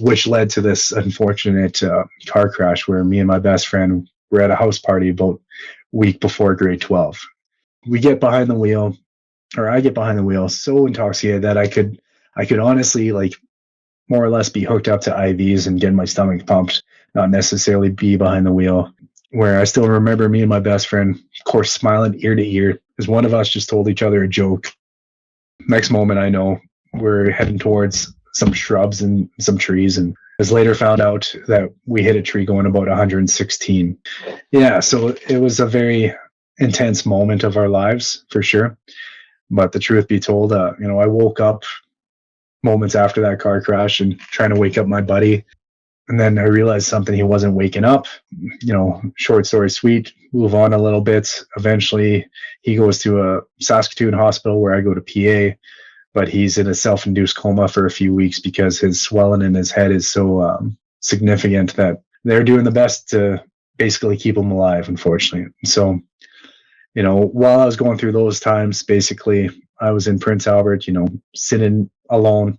which led to this unfortunate car crash where me and my best friend were at a house party about a week before grade 12. We get behind the wheel, or I get behind the wheel so intoxicated that I could honestly, like, more or less be hooked up to IVs and get my stomach pumped, not necessarily be behind the wheel. Where I still remember me and my best friend, of course, smiling ear to ear, as one of us just told each other a joke. Next moment, I know we're heading towards some shrubs and some trees, and was later found out that we hit a tree going about 116. Yeah, so it was a very intense moment of our lives, for sure. But the truth be told, I woke up moments after that car crash and trying to wake up my buddy. And then I realized something, he wasn't waking up. Short story sweet, move on a little bit. Eventually, he goes to a Saskatoon hospital where I go to PA, but he's in a self-induced coma for a few weeks because his swelling in his head is so significant that they're doing the best to basically keep him alive, unfortunately. So, while I was going through those times, basically, I was in Prince Albert, sitting alone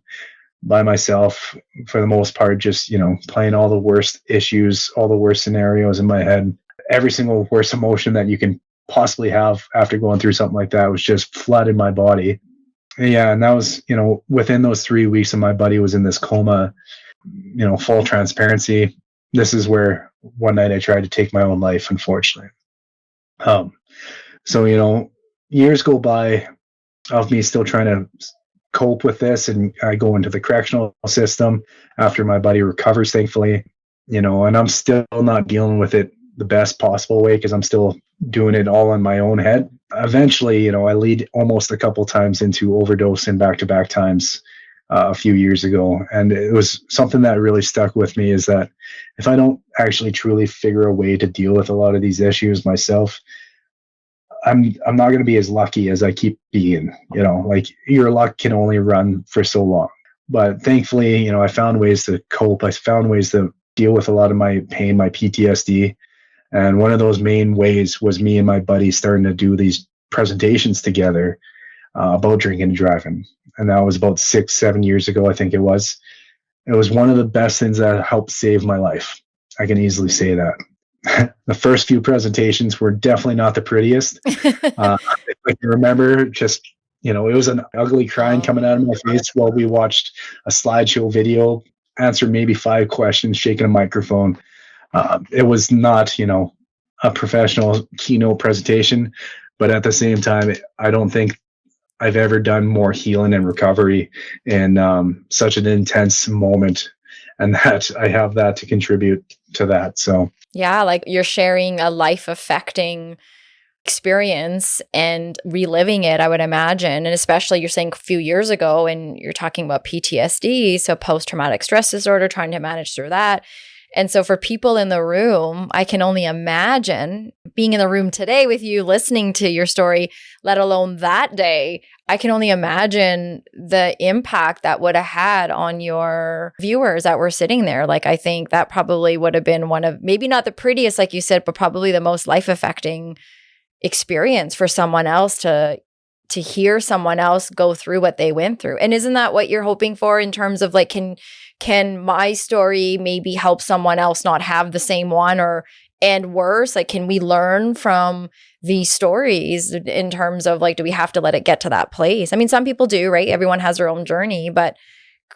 by myself for the most part, just, playing all the worst issues, all the worst scenarios in my head. Every single worst emotion that you can possibly have after going through something like that was just flooding my body. Yeah, and that was, within those 3 weeks and my buddy was in this coma, full transparency. This is where one night I tried to take my own life, unfortunately. So, years go by of me still trying to cope with this, and I go into the correctional system after my buddy recovers, thankfully, and I'm still not dealing with it the best possible way because I'm still doing it all in my own head. Eventually, I lead almost a couple times into overdosing back-to-back times a few years ago. And it was something that really stuck with me, is that if I don't actually truly figure a way to deal with a lot of these issues myself, I'm not going to be as lucky as I keep being. Like, your luck can only run for so long. But thankfully, I found ways to cope. I found ways to deal with a lot of my pain, my PTSD. And one of those main ways was me and my buddy starting to do these presentations together about drinking and driving. And that was about 6-7 years ago, I think it was. It was one of the best things that helped save my life. I can easily say that. The first few presentations were definitely not the prettiest. I can remember just, it was an ugly crying coming out of my face while we watched a slideshow video, answered maybe 5 questions, shaking a microphone. It was not, a professional keynote presentation, but at the same time, I don't think I've ever done more healing and recovery in such an intense moment, and that I have that to contribute to that. So yeah, like you're sharing a life affecting experience and reliving it, I would imagine. And especially you're saying a few years ago, and you're talking about PTSD, so post-traumatic stress disorder, trying to manage through that. And so for people in the room, I can only imagine being in the room today with you, listening to your story, let alone that day. I can only imagine the impact that would have had on your viewers that were sitting there. Like, I think that probably would have been one of, maybe not the prettiest, like you said, but probably the most life-affecting experience for someone else to hear someone else go through what they went through. And isn't that what you're hoping for in terms of like, can my story maybe help someone else not have the same one, and worse? Like, can we learn from these stories in terms of like, do we have to let it get to that place? I mean, some people do, right? Everyone has their own journey, but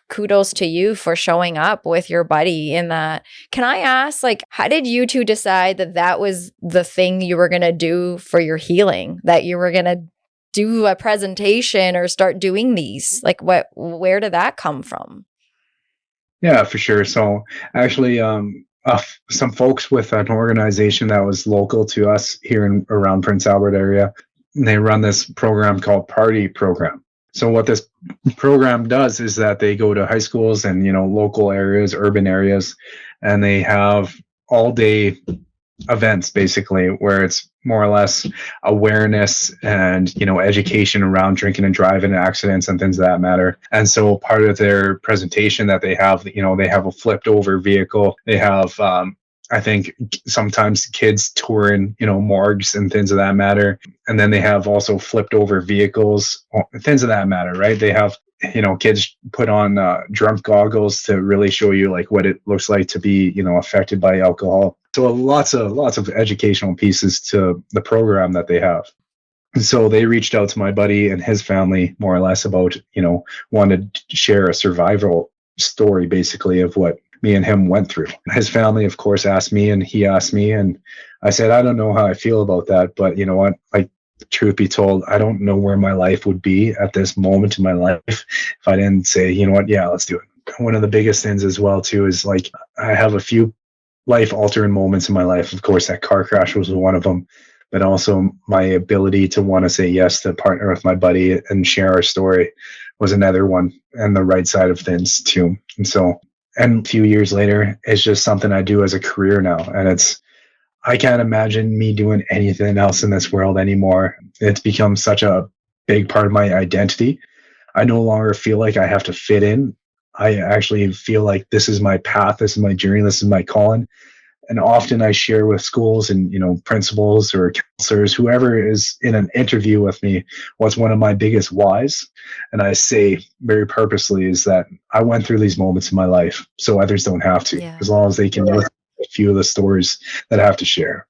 kudos to you for showing up with your buddy in that. Can I ask, like, how did you two decide that that was the thing you were going to do for your healing, that you were going to do a presentation or start doing these? Like, where did that come from? Yeah, for sure. So actually, some folks with an organization that was local to us here in around Prince Albert area, they run this program called Party Program. So what this program does is that they go to high schools and, local areas, urban areas, and they have all day events basically where it's more or less awareness and education around drinking and driving and accidents and things of that matter. And so part of their presentation that they have, they have a flipped over vehicle. They have I think sometimes kids touring morgues and things of that matter, and then they have also flipped over vehicles, things of that matter, right? They have kids put on drunk goggles to really show you like what it looks like to be affected by alcohol. So lots of educational pieces to the program that they have. And so they reached out to my buddy and his family more or less about wanted to share a survival story basically of what me and him went through. His family of course asked me, and he asked me, and I said, I don't know how I feel about that, but you know what, like, truth be told, I don't know where my life would be at this moment in my life if I didn't say, you know what, yeah, let's do it. One of the biggest things as well too is like I have a few life altering moments in my life. Of course, that car crash was one of them, but also my ability to want to say yes to partner with my buddy and share our story was another one, and the right side of things too. And a few years later, it's just something I do as a career now, and I can't imagine me doing anything else in this world anymore. It's become such a big part of my identity. I no longer feel like I have to fit in. I actually feel like this is my path, this is my journey, this is my calling. And often I share with schools and, principals or counselors, whoever is in an interview with me, what's one of my biggest whys. And I say very purposely is that I went through these moments in my life so others don't have to, Yeah. as long as they can listen to a few of the stories that I have to share.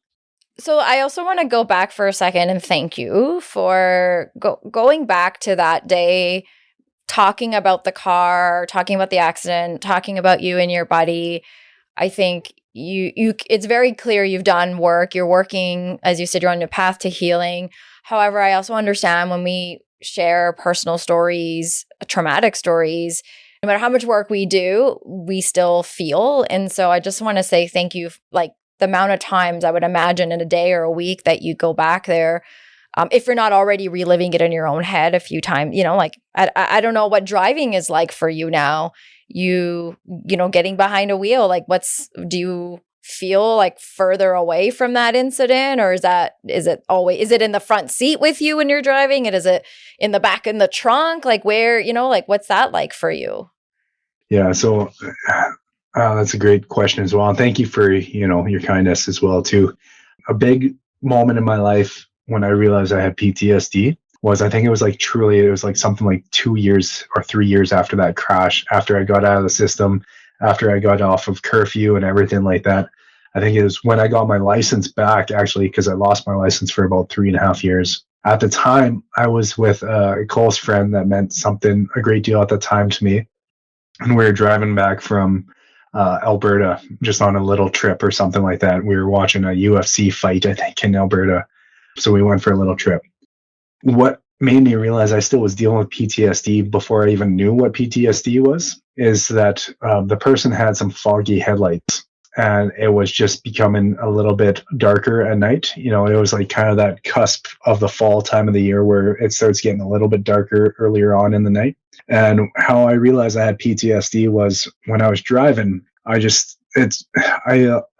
So I also want to go back for a second and thank you for going back to that day, talking about the car, talking about the accident, talking about you and your buddy. I think you it's very clear you've done work. You're working, as you said, you're on your path to healing. However, I also understand when we share personal stories, traumatic stories, no matter how much work we do, we still feel. And so I just want to say thank you, like the amount of times I would imagine in a day or a week that you go back there. If you're not already reliving it in your own head a few times, like I don't know what driving is like for you now. Getting behind a wheel, like do you feel like further away from that incident, or is it in the front seat with you when you're driving? And is it in the back in the trunk? Like where, what's that like for you? Yeah. So that's a great question as well. And thank you for, your kindness as well, too. A big moment in my life when I realized I had PTSD was, I think it was like something like 2 years or 3 years after that crash, after I got out of the system, after I got off of curfew and everything like that. I think it was when I got my license back, actually, because I lost my license for about 3.5 years. At the time, I was with a close friend that meant something a great deal at the time to me. And we were driving back from Alberta, just on a little trip or something like that. We were watching a UFC fight, I think, in Alberta. So we went for a little trip. What made me realize I still was dealing with PTSD before I even knew what PTSD was is that the person had some foggy headlights, and it was just becoming a little bit darker at night. It was like kind of that cusp of the fall time of the year where it starts getting a little bit darker earlier on in the night. And how I realized I had PTSD was when I was driving, I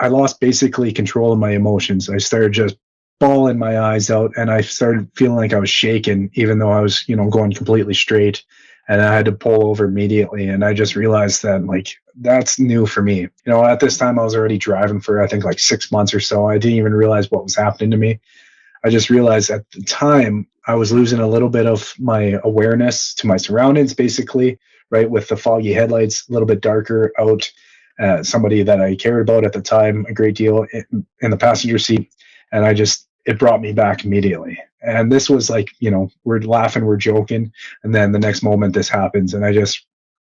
lost basically control of my emotions. I started just bawling my eyes out, and I started feeling like I was shaking, even though I was, going completely straight, and I had to pull over immediately. And I just realized that, like, that's new for me. At this time I was already driving for, I think, like 6 months or so. I didn't even realize what was happening to me. I just realized at the time I was losing a little bit of my awareness to my surroundings, basically, right? With the foggy headlights, a little bit darker out, somebody that I cared about at the time a great deal in the passenger seat. And it brought me back immediately. And this was like, we're laughing, we're joking. And then the next moment this happens. And I just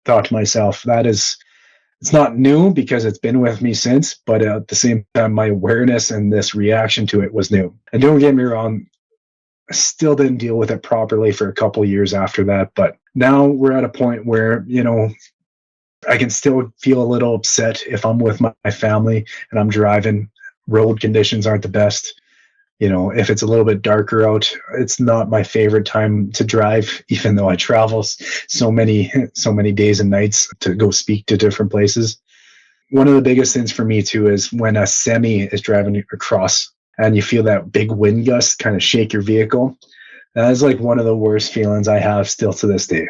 thought to myself, it's not new because it's been with me since, but at the same time, my awareness and this reaction to it was new. And don't get me wrong, I still didn't deal with it properly for a couple of years after that. But now we're at a point where, I can still feel a little upset if I'm with my family and I'm driving. Road conditions aren't the best. If it's a little bit darker out, it's not my favorite time to drive, even though I travel so many days and nights to go speak to different places. One of the biggest things for me too is when a semi is driving across and you feel that big wind gust kind of shake your vehicle. That is like one of the worst feelings I have still to this day.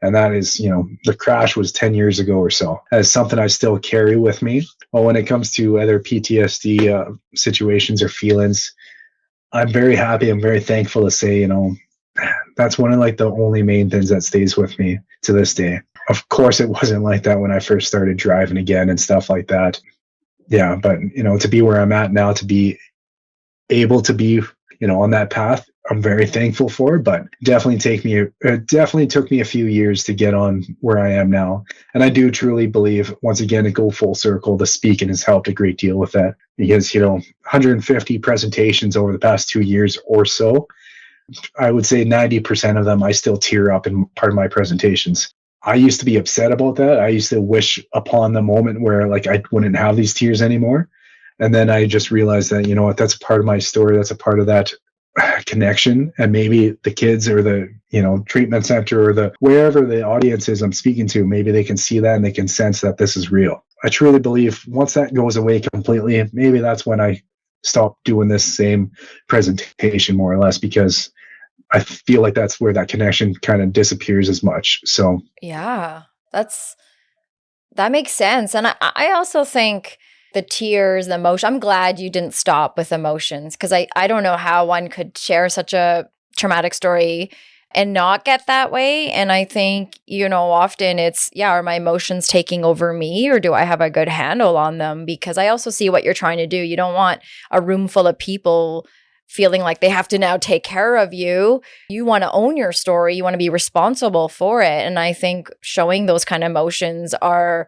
And that is, the crash was 10 years ago or so. That is something I still carry with me. Well, when it comes to other PTSD situations or feelings, I'm very happy. I'm very thankful to say, that's one of like the only main things that stays with me to this day. Of course, it wasn't like that when I first started driving again and stuff like that. Yeah, but to be where I'm at now, to be able to be, on that path, I'm very thankful for. But it definitely took me a few years to get on where I am now. And I do truly believe, once again, it go full circle. The speaking has helped a great deal with that because 150 presentations over the past 2 years or so, I would say 90% of them I still tear up in part of my presentations. I used to be upset about that. I used to wish upon the moment where like I wouldn't have these tears anymore. And then I just realized that, that's a part of my story. That's a part of that connection. And maybe the kids or the, treatment center or the wherever the audience is I'm speaking to, maybe they can see that and they can sense that this is real. I truly believe once that goes away completely, maybe that's when I stop doing this same presentation more or less, because I feel like that's where that connection kind of disappears as much. So Yeah, that makes sense. And I also think the tears, the emotion. I'm glad you didn't stop with emotions, because I don't know how one could share such a traumatic story and not get that way. And I think, often it's, are my emotions taking over me, or do I have a good handle on them? Because I also see what you're trying to do. You don't want a room full of people feeling like they have to now take care of you. You want to own your story. You want to be responsible for it. And I think showing those kind of emotions are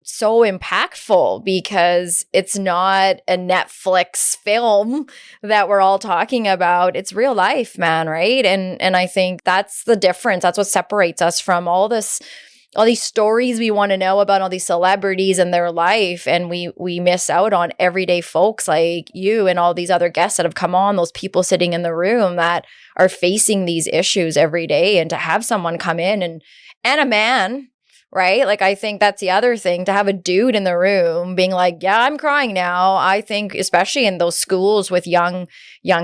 so impactful, because it's not a Netflix film that we're all talking about. It's real life, man, right? And I think that's the difference. That's what separates us from all these stories we want to know about all these celebrities and their life, and we miss out on everyday folks like you and all these other guests that have come on, those people sitting in the room that are facing these issues every day. And to have someone come in and a man, right? Like, I think that's the other thing, to have a dude in the room being like, yeah, I'm crying now. I think especially in those schools with young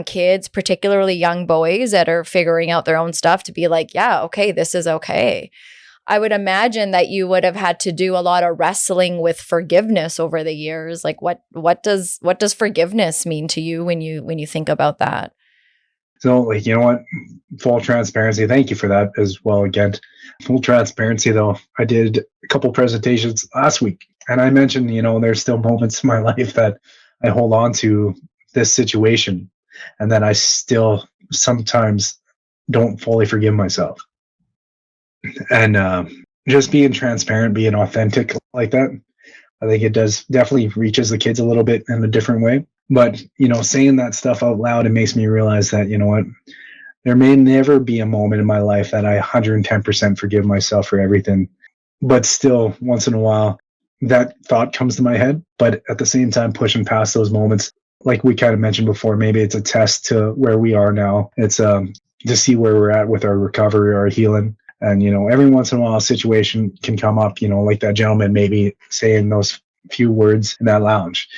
kids, particularly young boys that are figuring out their own stuff, to be like, yeah, okay, this is okay. I would imagine that you would have had to do a lot of wrestling with forgiveness over the years. Like, what does forgiveness mean to you when you think about that? So, like, you know what? Full transparency. Thank you for that as well. Again, full transparency, though. I did a couple presentations last week, and I mentioned, there's still moments in my life that I hold on to this situation, and that I still sometimes don't fully forgive myself. And just being transparent, being authentic like that, I think it does definitely reaches the kids a little bit in a different way. But, saying that stuff out loud, it makes me realize that, what, there may never be a moment in my life that I 110% forgive myself for everything. But still, once in a while, that thought comes to my head. But at the same time, pushing past those moments, like we kind of mentioned before, maybe it's a test to where we are now. It's to see where we're at with our recovery, our healing. And, every once in a while, a situation can come up, like that gentleman maybe saying those few words in that lounge.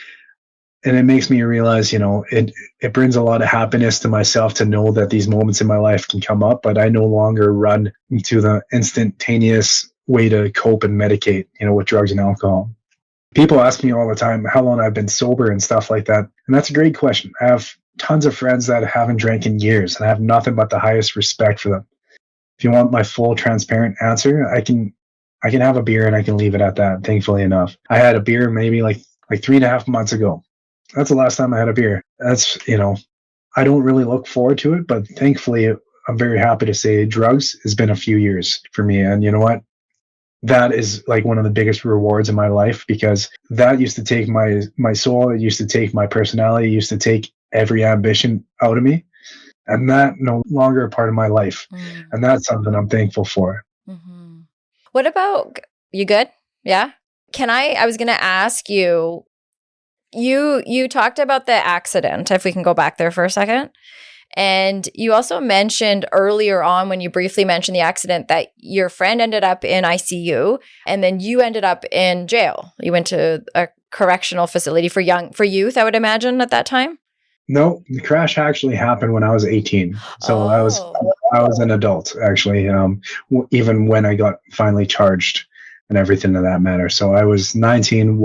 And it makes me realize, it brings a lot of happiness to myself to know that these moments in my life can come up, but I no longer run to the instantaneous way to cope and medicate, with drugs and alcohol. People ask me all the time how long I've been sober and stuff like that. And that's a great question. I have tons of friends that haven't drank in years, and I have nothing but the highest respect for them. If you want my full transparent answer, I can have a beer and I can leave it at that, thankfully enough. I had a beer maybe like 3.5 months ago. That's the last time I had a beer. That's, I don't really look forward to it, but thankfully I'm very happy to say drugs has been a few years for me. And you know what? That is like one of the biggest rewards in my life, because that used to take my soul. It used to take my personality. It used to take every ambition out of me. And that no longer a part of my life. Mm. And that's something I'm thankful for. Mm-hmm. What about, you good? Yeah. I was going to ask you, you talked about the accident, if we can go back there for a second. And you also mentioned earlier on, when you briefly mentioned the accident, that your friend ended up in ICU and then you ended up in jail. You went to a correctional facility for youth, I would imagine, at that time? No, the crash actually happened when I was 18. So I was an adult, actually, even when I got finally charged and everything of that matter. So I was 19.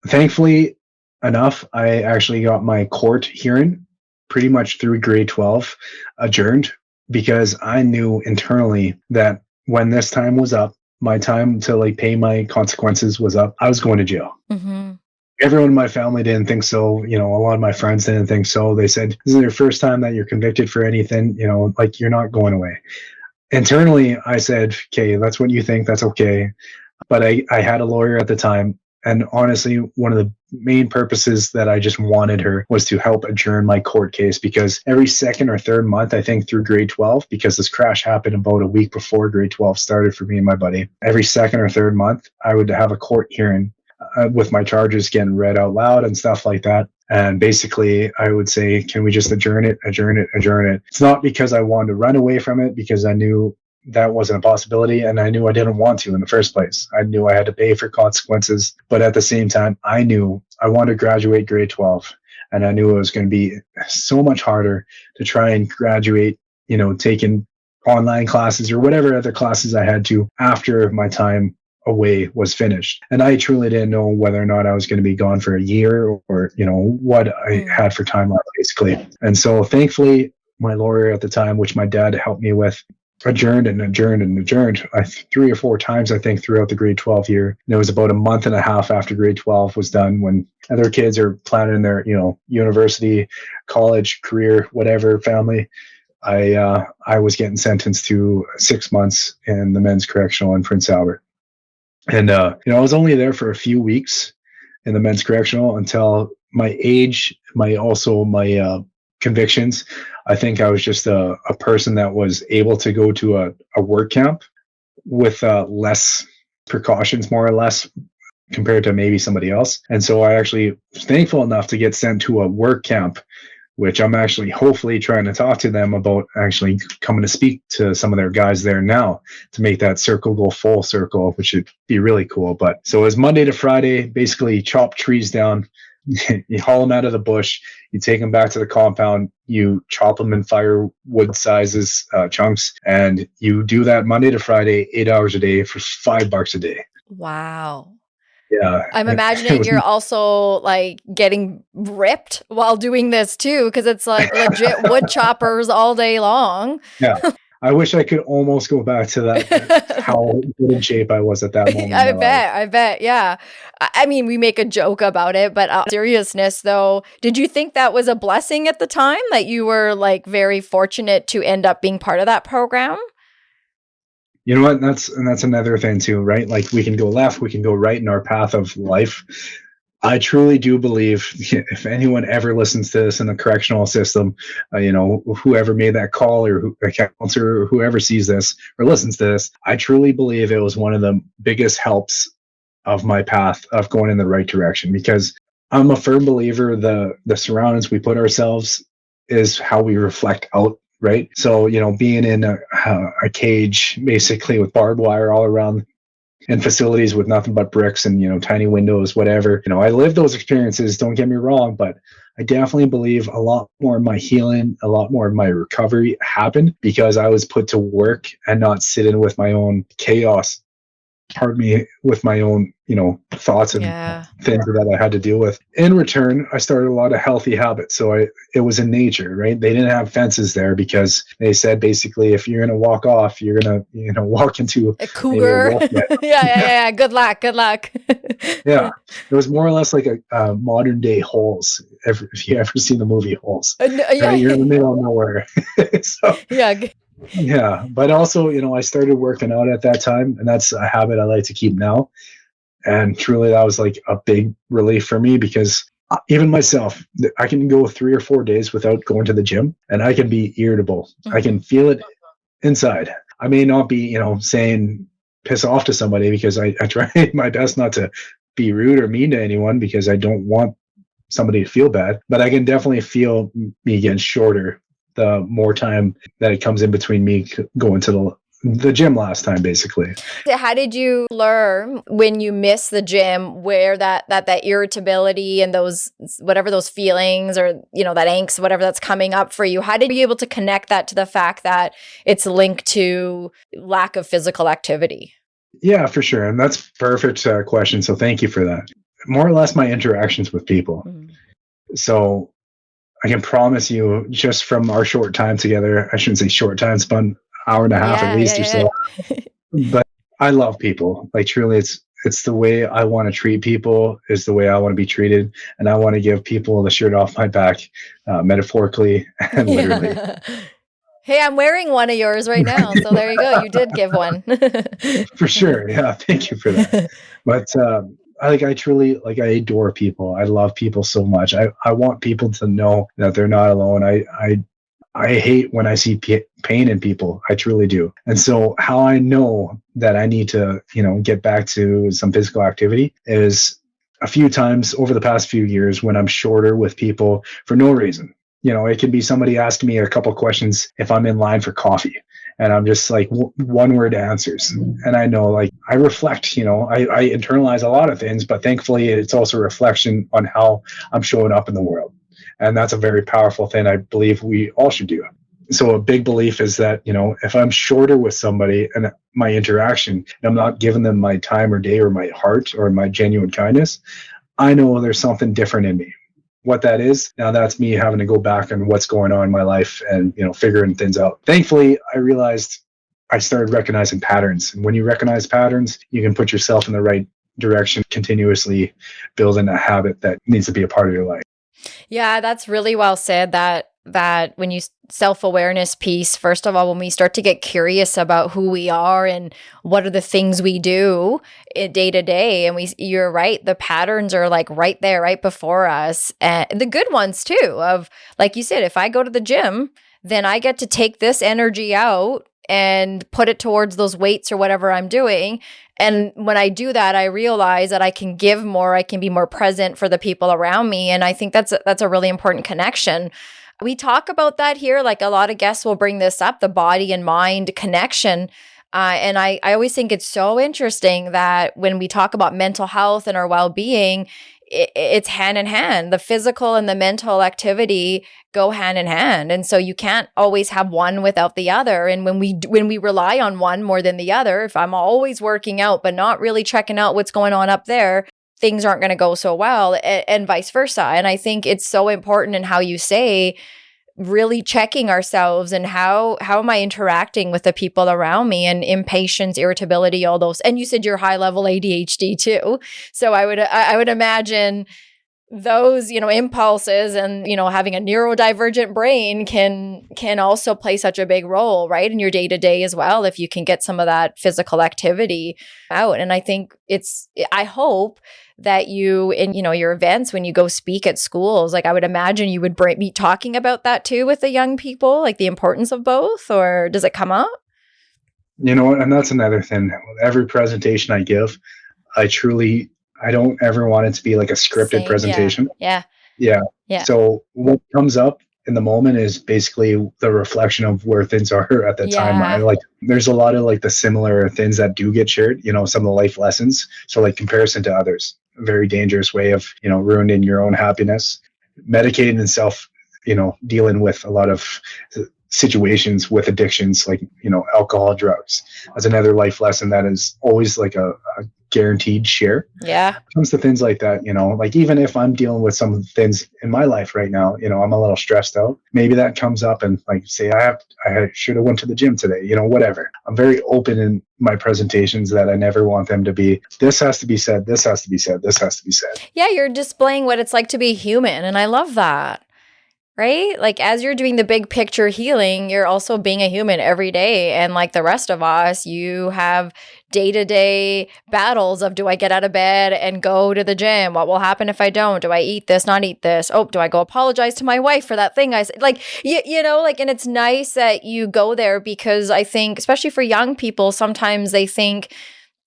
Thankfully enough, I actually got my court hearing pretty much through grade 12 adjourned, because I knew internally that when this time was up, my time to pay my consequences was up, I was going to jail. Mm-hmm. Everyone in my family didn't think so. A lot of my friends didn't think so. They said, this is your first time that you're convicted for anything, you're not going away. Internally, I said, okay, that's what you think. That's okay. But I had a lawyer at the time. And honestly, one of the main purposes that I just wanted her was to help adjourn my court case, because every second or third month, I think through grade 12, because this crash happened about a week before grade 12 started for me and my buddy, every second or third month, I would have a court hearing with my charges getting read out loud and stuff like that. And basically, I would say, can we just adjourn it? It's not because I wanted to run away from it, because I knew that wasn't a possibility, and I knew I didn't want to in the first place. I knew I had to pay for consequences, but at the same time, I knew I wanted to graduate grade 12, and I knew it was going to be so much harder to try and graduate, taking online classes or whatever other classes I had to after my time away was finished. And I truly didn't know whether or not I was going to be gone for a year or, what I had for time left, basically. And so thankfully, my lawyer at the time, which my dad helped me with, adjourned 3 or 4 times, I think, throughout the grade 12 year. And it was about a month and a half after grade 12 was done, when other kids are planning their, university, college, career, whatever, family. I was getting sentenced to 6 months in the men's correctional in Prince Albert. And, I was only there for a few weeks in the men's correctional until my age, my convictions. I think I was just a person that was able to go to a work camp with less precautions, more or less, compared to maybe somebody else. And so I actually was thankful enough to get sent to a work camp, which I'm actually hopefully trying to talk to them about actually coming to speak to some of their guys there now to make that circle go full circle, which would be really cool. But so it was Monday to Friday, basically chop trees down. You haul them out of the bush, you take them back to the compound, you chop them in firewood sizes, chunks, and you do that Monday to Friday, 8 hours a day for $5 a day. Wow. Yeah. I'm imagining you're also like getting ripped while doing this too, because it's like legit wood choppers all day long. Yeah. I wish I could almost go back to that, how good in shape I was at that moment. I bet. Yeah. I mean, we make a joke about it, but seriousness though, did you think that was a blessing at the time, that you were like very fortunate to end up being part of that program? You know what? That's another thing too, right? Like, we can go left, we can go right in our path of life. I truly do believe, if anyone ever listens to this in the correctional system, whoever made that call, or a counselor, or whoever sees this or listens to this, I truly believe it was one of the biggest helps of my path of going in the right direction, because I'm a firm believer the surroundings we put ourselves is how we reflect out. Right. So, being in a cage, basically, with barbed wire all around, in facilities with nothing but bricks and, tiny windows, whatever, I lived those experiences, don't get me wrong, but I definitely believe a lot more of my healing, a lot more of my recovery happened because I was put to work and not sitting with my own chaos, with my own, thoughts and things that I had to deal with. In return, I started a lot of healthy habits. So it was in nature, right? They didn't have fences there because they said, basically, if you're going to walk off, you're going to, walk into a cougar. Yeah. Good luck. Yeah. It was more or less like a modern day Holes. If you ever seen the movie Holes, right? You're in the middle of nowhere. So, yeah, but also, I started working out at that time, and that's a habit I like to keep now. And truly, that was like a big relief for me, because even myself, I can go 3 or 4 days without going to the gym, and I can be irritable. Mm-hmm. I can feel it inside. I may not be, saying piss off to somebody, because I try my best not to be rude or mean to anyone, because I don't want somebody to feel bad, but I can definitely feel me getting shorter the more time that it comes in between me going to the gym last time, basically. How did you learn when you miss the gym, where that irritability and those, whatever those feelings, or, that angst, whatever that's coming up for you, how did you be able to connect that to the fact that it's linked to lack of physical activity? Yeah, for sure. And that's a perfect question. So thank you for that. More or less my interactions with people. Mm. So I can promise you, just from our short time together, I shouldn't say short time, it's about an hour and a half at least or so. But I love people. Like, truly, it's the way I want to treat people, is the way I want to be treated. And I want to give people the shirt off my back, metaphorically and literally. Hey, I'm wearing one of yours right now. So there you go. You did give one. For sure. Yeah. Thank you for that. But, I truly, I adore people. I love people so much. I want people to know that they're not alone. I hate when I see pain in people. I truly do. And so how I know that I need to, get back to some physical activity is a few times over the past few years when I'm shorter with people for no reason. It can be somebody asking me a couple questions if I'm in line for coffee. And I'm just like one word answers. And I know, I reflect, I internalize a lot of things, but thankfully it's also a reflection on how I'm showing up in the world. And that's a very powerful thing I believe we all should do. So a big belief is that, if I'm shorter with somebody and my interaction, and I'm not giving them my time or day or my heart or my genuine kindness, I know there's something different in me. What that is, now that's me having to go back on what's going on in my life and, figuring things out. Thankfully, I realized I started recognizing patterns. And when you recognize patterns, you can put yourself in the right direction, continuously building a habit that needs to be a part of your life. Yeah, that's really well said. That when you self-awareness piece, first of all, when we start to get curious about who we are and what are the things we do day to day, and you're right, the patterns are like right there, right before us, and the good ones too. Of like you said, if I go to the gym, then I get to take this energy out and put it towards those weights or whatever I'm doing. And when I do that, I realize that I can give more, I can be more present for the people around me. And I think that's a really important connection. We talk about that here. Like a lot of guests will bring this up, the body and mind connection. And I always think it's so interesting that when we talk about mental health and our well-being, it's hand in hand. The physical and the mental activity go hand in hand. And so you can't always have one without the other. And when we rely on one more than the other, if I'm always working out but not really checking out what's going on up there, things aren't going to go so well, and vice versa. And I think it's so important in how you say, really checking ourselves and how am I interacting with the people around me, and impatience, irritability, all those. And you said you're high level ADHD too. So I would imagine those, impulses and, having a neurodivergent brain can also play such a big role, right, in your day to day as well, if you can get some of that physical activity out. And I think I hope that you, in, your events, when you go speak at schools, like I would imagine you would be talking about that too with the young people, like the importance of both, or does it come up? And that's another thing. Every presentation I give, I don't ever want it to be like a scripted Same, presentation. Yeah. So what comes up in the moment is basically the reflection of where things are at the time. Like there's a lot of like the similar things that do get shared, some of the life lessons. So like comparison to others, a very dangerous way of, ruining your own happiness, medicating and dealing with a lot of situations with addictions like, alcohol, drugs. That's another life lesson that is always like a guaranteed share. Yeah. When it comes to things like that, like even if I'm dealing with some things in my life right now, I'm a little stressed out. Maybe that comes up and like say I should have went to the gym today, whatever. I'm very open in my presentations that I never want them to be, this has to be said, this has to be said, this has to be said. Yeah, you're displaying what it's like to be human, and I love that. Right? Like as you're doing the big picture healing, you're also being a human every day. And like the rest of us, you have day-to-day battles of, do I get out of bed and go to the gym? What will happen if I don't? Do I eat this, not eat this? Oh, do I go apologize to my wife for that thing I said? Like, and it's nice that you go there, because I think, especially for young people, sometimes they think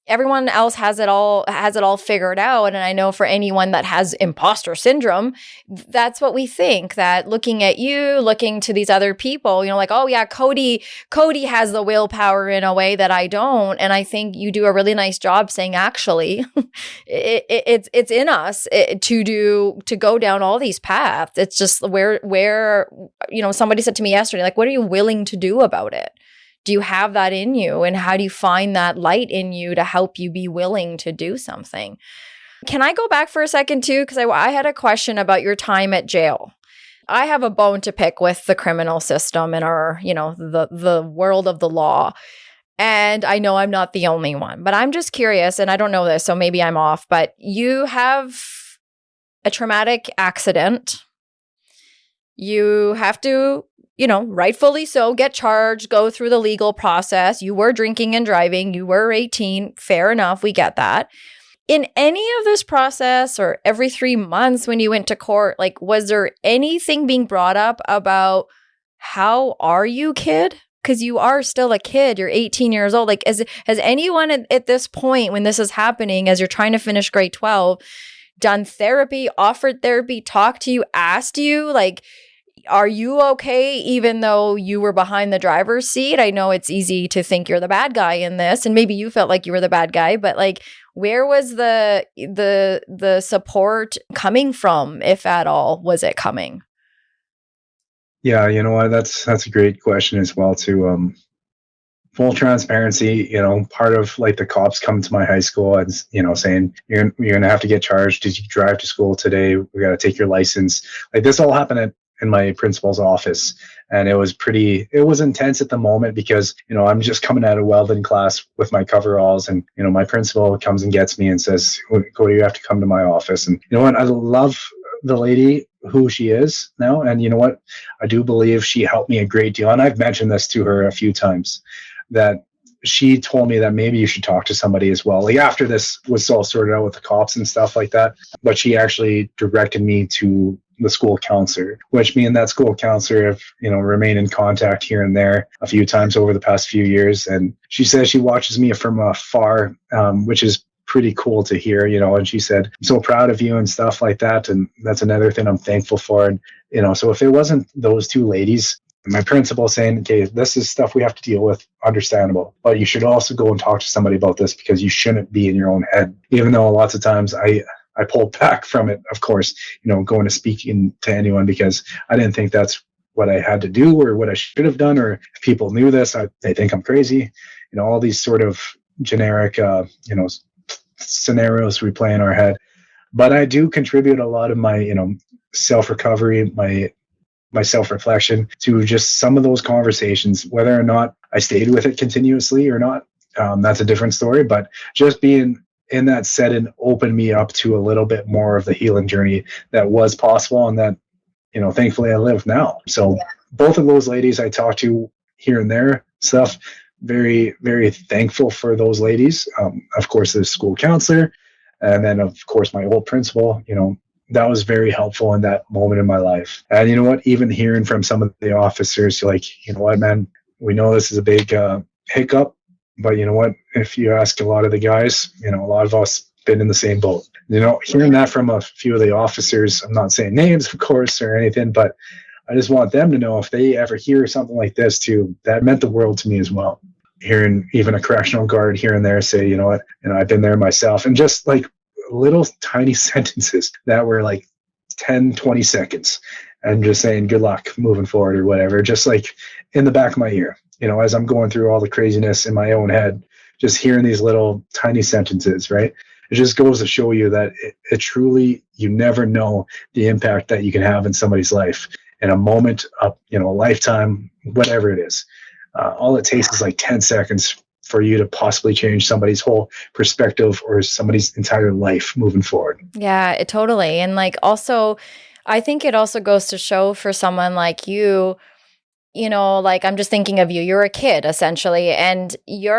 everyone else has it all figured out. And I know for anyone that has imposter syndrome, that's what we think, that looking at you, looking to these other people, like, oh yeah, Cody has the willpower in a way that I don't. And I think you do a really nice job saying, actually, it's in us to go down all these paths. It's just where somebody said to me yesterday, like, what are you willing to do about it? Do you have that in you? And how do you find that light in you to help you be willing to do something? Can I go back for a second too? Because I had a question about your time at jail. I have a bone to pick with the criminal system and our, the world of the law. And I know I'm not the only one, but I'm just curious, and I don't know this, so maybe I'm off, but you have a traumatic accident. You have to, rightfully so, get charged, go through the legal process. You were drinking and driving. You were 18. Fair enough. We get that. In any of this process, or every 3 months when you went to court, like, was there anything being brought up about how are you, kid? Because you are still a kid. You're 18 years old. Like, has anyone at this point, when this is happening, as you're trying to finish grade 12, done therapy, offered therapy, talked to you, asked you, like, are you okay, even though you were behind the driver's seat? I know it's easy to think you're the bad guy in this, and maybe you felt like you were the bad guy, but like, where was the support coming from, if at all? Was it coming? Yeah, you know what? That's a great question as well too. Full transparency, part of like the cops come to my high school and saying you're gonna have to get charged. Did you drive to school today? We got to take your license. Like this all happened in my principal's office, and it was intense at the moment because I'm just coming out of welding class with my coveralls, and my principal comes and gets me and says, "Cody, you have to come to my office." And you know what? I love the lady who she is now, and you know what? I do believe she helped me a great deal, and I've mentioned this to her a few times that she told me that maybe you should talk to somebody as well. Like after this was all sorted out with the cops and stuff like that, but she actually directed me to the school counselor, which me and that school counselor have, remained in contact here and there a few times over the past few years. And she says she watches me from afar, which is pretty cool to hear, and she said, "I'm so proud of you," and stuff like that. And that's another thing I'm thankful for. And, so if it wasn't those two ladies, my principal saying, "Okay, this is stuff we have to deal with, understandable, but you should also go and talk to somebody about this because you shouldn't be in your own head." Even though lots of times I pulled back from it, of course, going to speaking to anyone because I didn't think that's what I had to do or what I should have done, or if people knew this, they think I'm crazy. All these sort of generic, scenarios we play in our head. But I do contribute a lot of my, self recovery, my self-reflection to just some of those conversations. Whether or not I stayed with it continuously or not, that's a different story, but just being in that setting opened me up to a little bit more of the healing journey that was possible, and that thankfully I live now. So both of those ladies I talked to here and there stuff, very very thankful for those ladies. Of course the school counselor, and then of course my old principal, that was very helpful in that moment in my life. And you know what? Even hearing from some of the officers, like, you know what, man, we know this is a big hiccup, but you know what? If you ask a lot of the guys, a lot of us been in the same boat. Hearing that from a few of the officers, I'm not saying names, of course, or anything, but I just want them to know if they ever hear something like this too, that meant the world to me as well. Hearing even a correctional guard here and there say, you know what, I've been there myself, and just like little tiny sentences that were like 10, 20 seconds, and just saying good luck moving forward or whatever, just like in the back of my ear, as I'm going through all the craziness in my own head, just hearing these little tiny sentences, right? It just goes to show you that it truly, you never know the impact that you can have in somebody's life in a moment, a lifetime, whatever it is. All it takes is like 10 seconds for you to possibly change somebody's whole perspective or somebody's entire life moving forward. Yeah, it totally. And like also, I think it also goes to show for someone like you, like I'm just thinking of you. You're a kid essentially, and you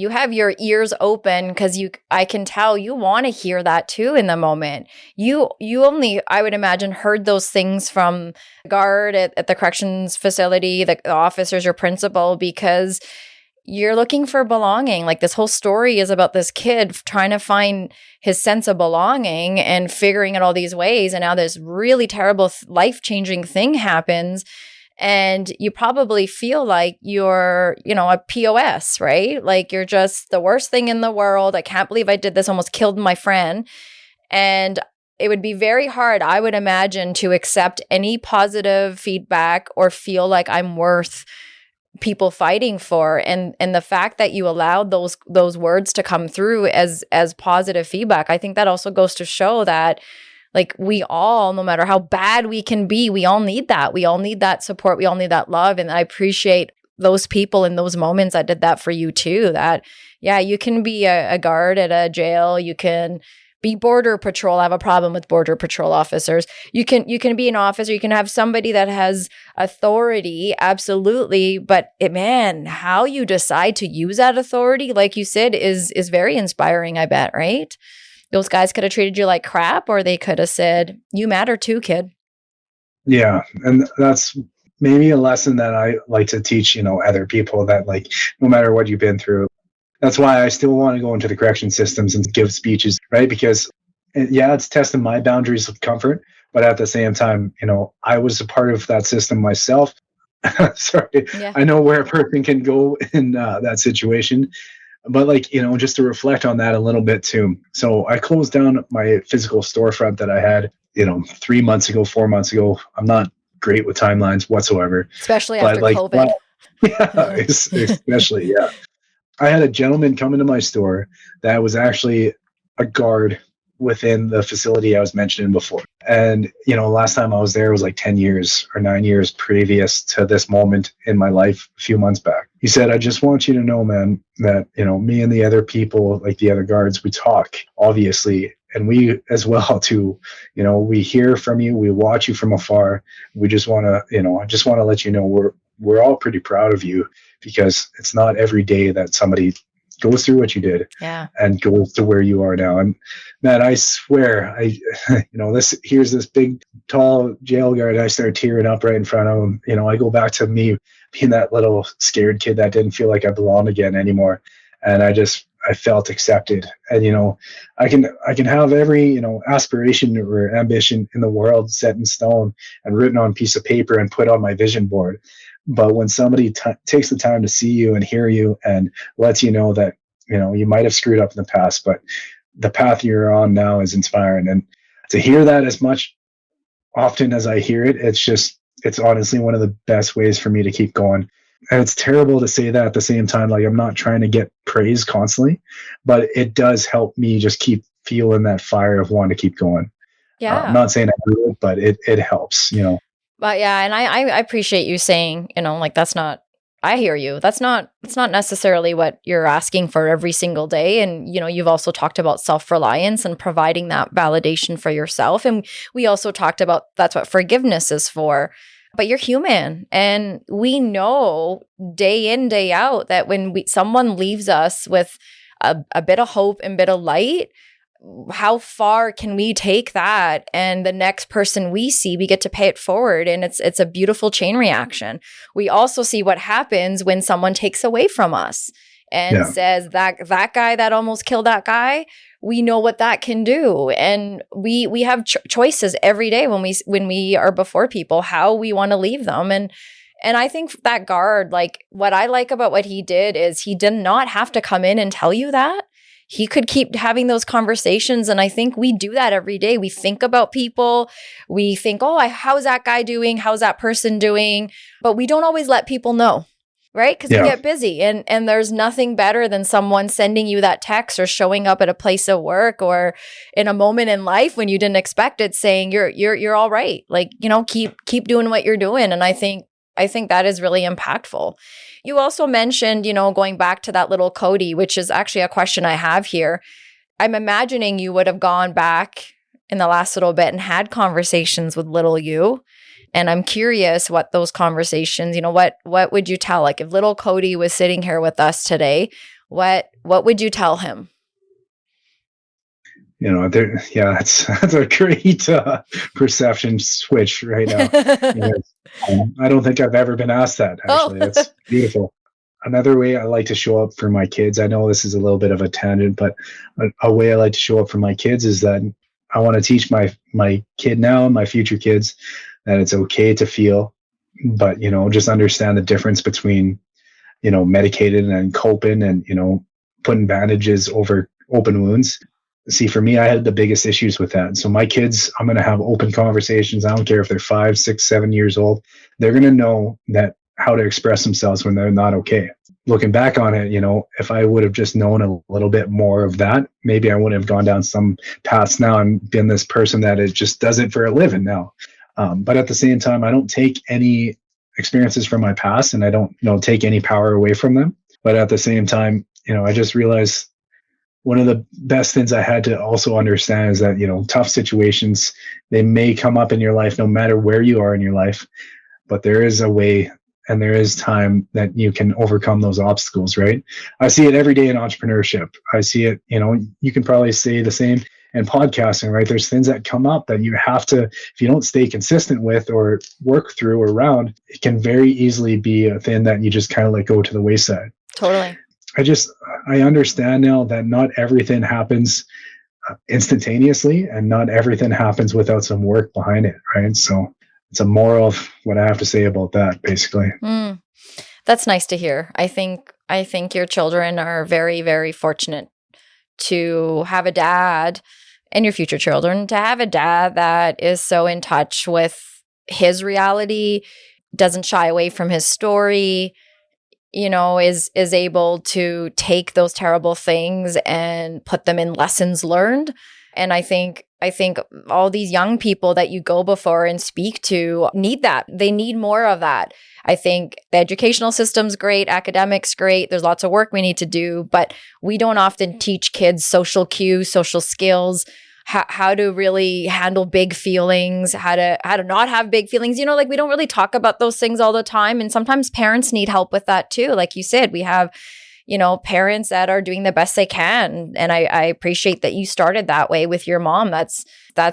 have your ears open because I can tell you want to hear that too in the moment. You only, I would imagine, heard those things from the guard at the corrections facility, the officers, your principal, because you're looking for belonging. Like this whole story is about this kid trying to find his sense of belonging and figuring out all these ways. And now this really terrible life-changing thing happens. And you probably feel like you're, a POS, right? Like you're just the worst thing in the world. I can't believe I did this, almost killed my friend. And it would be very hard, I would imagine, to accept any positive feedback or feel like I'm worth people fighting for. And the fact that you allowed those words to come through as positive feedback, I think that also goes to show that like we all, no matter how bad we can be, we all need that. We all need that support. We all need that love. And I appreciate those people in those moments that did that for you too. That, yeah, you can be a guard at a jail. You can be border patrol. I have a problem with border patrol officers. You can be an officer. You can have somebody that has authority. Absolutely. But man, how you decide to use that authority, like you said, is very inspiring, I bet, right? Those guys could have treated you like crap, or they could have said, "You matter too, kid." Yeah. And that's maybe a lesson that I like to teach, other people, that like, no matter what you've been through, that's why I still want to go into the correction systems and give speeches, right? Because yeah, it's testing my boundaries of comfort, but at the same time, I was a part of that system myself. Sorry. Yeah. I know where a person can go in that situation. But like, just to reflect on that a little bit too. So I closed down my physical storefront that I had, 3 months ago, 4 months ago. I'm not great with timelines whatsoever. Especially But after like, COVID. yeah, especially, yeah. I had a gentleman come into my store that was actually a guard within the facility I was mentioning before. And, last time I was there was like 10 years or 9 years previous to this moment in my life, a few months back. He said, I just want you to know, man, that, me and the other people, like the other guards, we talk, obviously. And we as well too, we hear from you, we watch you from afar. We just want to, I just want to let you know we're all pretty proud of you, because it's not every day that somebody goes through what you did and goes to where you are now. And man, I swear, here's this big, tall jail guard. I start tearing up right in front of him. I go back to me being that little scared kid that didn't feel like I belonged again anymore. And I felt accepted. And, I can have every, aspiration or ambition in the world set in stone and written on a piece of paper and put on my vision board. But when somebody takes the time to see you and hear you and lets you know that, you might have screwed up in the past, but the path you're on now is inspiring. And to hear that as much often as I hear it, it's honestly one of the best ways for me to keep going. And it's terrible to say that at the same time. Like, I'm not trying to get praise constantly, but it does help me just keep feeling that fire of wanting to keep going. Yeah. I'm not saying I do it, but it helps, But yeah, and I appreciate you saying, like, that's not, I hear you. It's not necessarily what you're asking for every single day. And, you've also talked about self-reliance and providing that validation for yourself. And we also talked about that's what forgiveness is for. But you're human. And we know day in, day out that when someone leaves us with a bit of hope and bit of light, how far can we take that? And the next person we see, we get to pay it forward. And it's a beautiful chain reaction. We also see what happens when someone takes away from us and says that guy that almost killed that guy, we know what that can do. And we have choices every day when we are before people, how we want to leave them. And I think that guard, like, what I like about what he did is he did not have to come in and tell you that. He could keep having those conversations. And I think we do that every day. We think about people. We think, how's that guy doing? How's that person doing? But we don't always let people know, right? Because we get busy. And there's nothing better than someone sending you that text or showing up at a place of work or in a moment in life when you didn't expect it, saying you're all right. Like, keep doing what you're doing. And I think that is really impactful. You also mentioned, going back to that little Cody, which is actually a question I have here. I'm imagining you would have gone back in the last little bit and had conversations with little you. And I'm curious what those conversations, what would you tell? Like, if little Cody was sitting here with us today, what would you tell him? That's a great perception switch right now. I don't think I've ever been asked that, actually. That's beautiful. Another way I like to show up for my kids, I know this is a little bit of a tangent, but a way I like to show up for my kids is that I want to teach my kid now and my future kids that it's okay to feel, but, just understand the difference between, medicated and coping and, putting bandages over open wounds. See, for me, I had the biggest issues with that. So my kids, I'm going to have open conversations. I don't care if they're 5, 6, 7 years old. They're going to know that how to express themselves when they're not okay. Looking back on it, if I would have just known a little bit more of that, maybe I wouldn't have gone down some paths now and been this person that just does it for a living now. But at the same time, I don't take any experiences from my past and I don't, take any power away from them. But at the same time, I just realized one of the best things I had to also understand is that, tough situations, they may come up in your life no matter where you are in your life, but there is a way and there is time that you can overcome those obstacles, right? I see it every day in entrepreneurship. I see it, you can probably say the same in podcasting, right? There's things that come up that you have to, if you don't stay consistent with or work through or around, it can very easily be a thing that you just kind of let go to the wayside. Totally. I understand now that not everything happens instantaneously and not everything happens without some work behind it, right? So it's a moral of what I have to say about that, basically. That's nice to hear. I think your children are very, very fortunate to have a dad, and your future children, to have a dad that is so in touch with his reality, doesn't shy away from his story, is able to take those terrible things and put them in lessons learned. And I think all these young people that you go before and speak to need that. They need more of that. I think the educational system's great, academics great. There's lots of work we need to do, but we don't often teach kids social cues, social skills, how to really handle big feelings, how to not have big feelings. We don't really talk about those things all the time. And sometimes parents need help with that too. Like you said, we have, parents that are doing the best they can. And I appreciate that you started that way with your mom. That's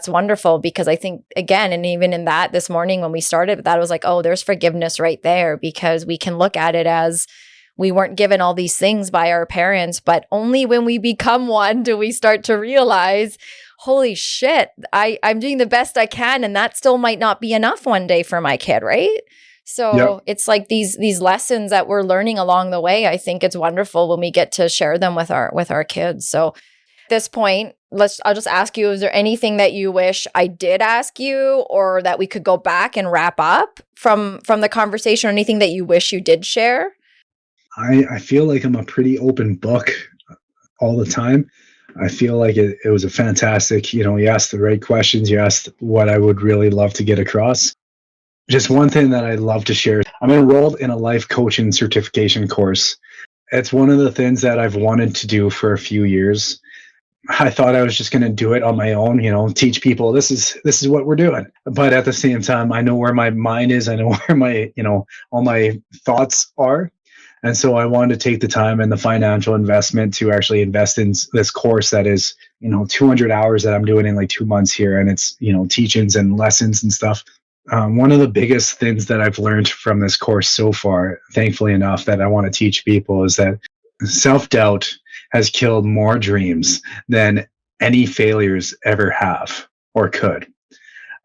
wonderful, because I think, again, and even in that this morning when we started, that was like, oh, there's forgiveness right there, because we can look at it as we weren't given all these things by our parents, but only when we become one do we start to realize, holy shit, I'm doing the best I can, and that still might not be enough one day for my kid, right? So It's like these lessons that we're learning along the way. I think it's wonderful when we get to share them with our kids. So at this point, I'll just ask you, is there anything that you wish I did ask you, or that we could go back and wrap up from the conversation, or anything that you wish you did share? I feel like I'm a pretty open book all the time. I feel like it was a fantastic, you asked the right questions. You asked what I would really love to get across. Just one thing that I love to share. I'm enrolled in a life coaching certification course. It's one of the things that I've wanted to do for a few years. I thought I was just going to do it on my own, teach people this is what we're doing. But at the same time, I know where my mind is. I know where my, all my thoughts are. And so I wanted to take the time and the financial investment to actually invest in this course that is, 200 hours that I'm doing in like 2 months here. And it's, teachings and lessons and stuff. One of the biggest things that I've learned from this course so far, thankfully enough, that I want to teach people is that self-doubt has killed more dreams than any failures ever have or could.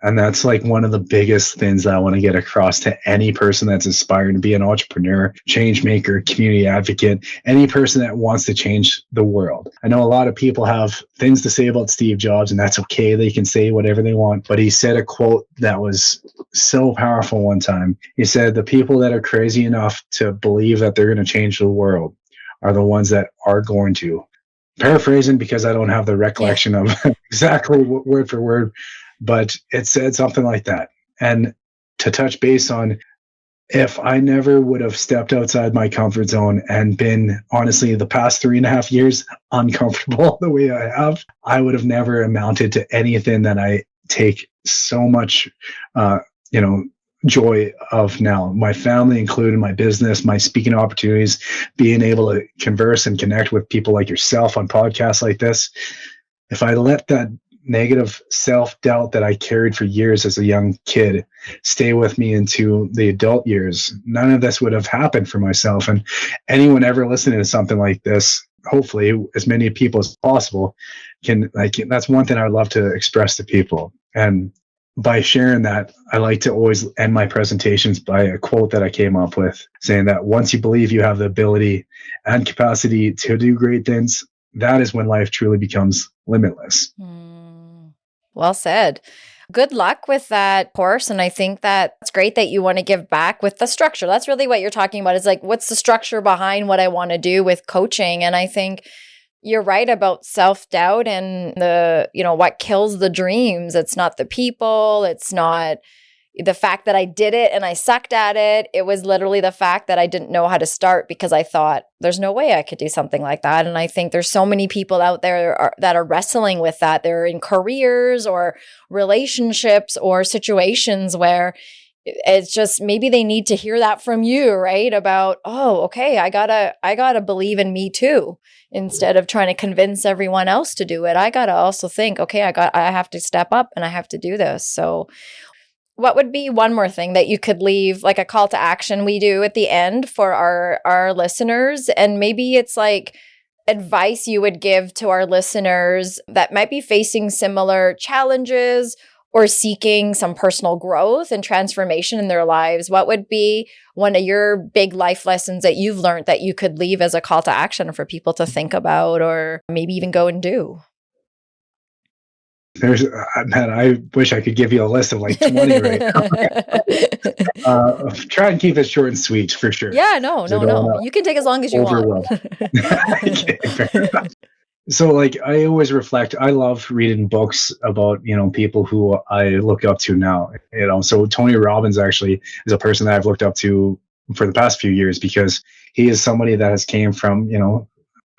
And that's like one of the biggest things that I want to get across to any person that's aspiring to be an entrepreneur, change maker, community advocate, any person that wants to change the world. I know a lot of people have things to say about Steve Jobs, and that's okay. They can say whatever they want. But he said a quote that was so powerful one time. He said, the people that are crazy enough to believe that they're going to change the world are the ones that are going to. Paraphrasing, because I don't have the recollection of exactly word for word, but it said something like that. And to touch base on, if I never would have stepped outside my comfort zone and been, honestly, the past 3.5 years uncomfortable the way I have, I would have never amounted to anything that I take so much, joy of now. My family included, my business, my speaking opportunities, being able to converse and connect with people like yourself on podcasts like this. If I let that negative self-doubt that I carried for years as a young kid stay with me into the adult years, none of this would have happened for myself. And anyone ever listening to something like this, hopefully as many people as possible can, that's one thing I would love to express to people. And by sharing that, I like to always end my presentations by a quote that I came up with, saying that once you believe you have the ability and capacity to do great things, that is when life truly becomes limitless. Well said. Good luck with that course. And I think that it's great that you want to give back with the structure. That's really what you're talking about, is like, what's the structure behind what I want to do with coaching? And I think you're right about self-doubt and what kills the dreams. It's not the people. It's not the fact that I did it and I sucked at it. It was literally the fact that I didn't know how to start, because I thought there's no way I could do something like that. And I think there's so many people out there that are wrestling with that. They're in careers or relationships or situations where it's just, maybe they need to hear that from you, right? About, oh, okay, I gotta believe in me too. Instead of trying to convince everyone else to do it, I gotta also think, okay, I have to step up and I have to do this. So what would be one more thing that you could leave, like a call to action we do at the end for our listeners? And maybe it's like advice you would give to our listeners that might be facing similar challenges or seeking some personal growth and transformation in their lives. What would be one of your big life lessons that you've learned that you could leave as a call to action for people to think about, or maybe even go and do? There's, man, I wish I could give you a list of like 20 right now. Try and keep it short and sweet for sure. Yeah, no, 'Cause I no, don't no. want You can take as long as to you want. overwhelm. Okay, fair enough. So like I always reflect, I love reading books about, people who I look up to now, so Tony Robbins actually is a person that I've looked up to for the past few years because he is somebody that has came from,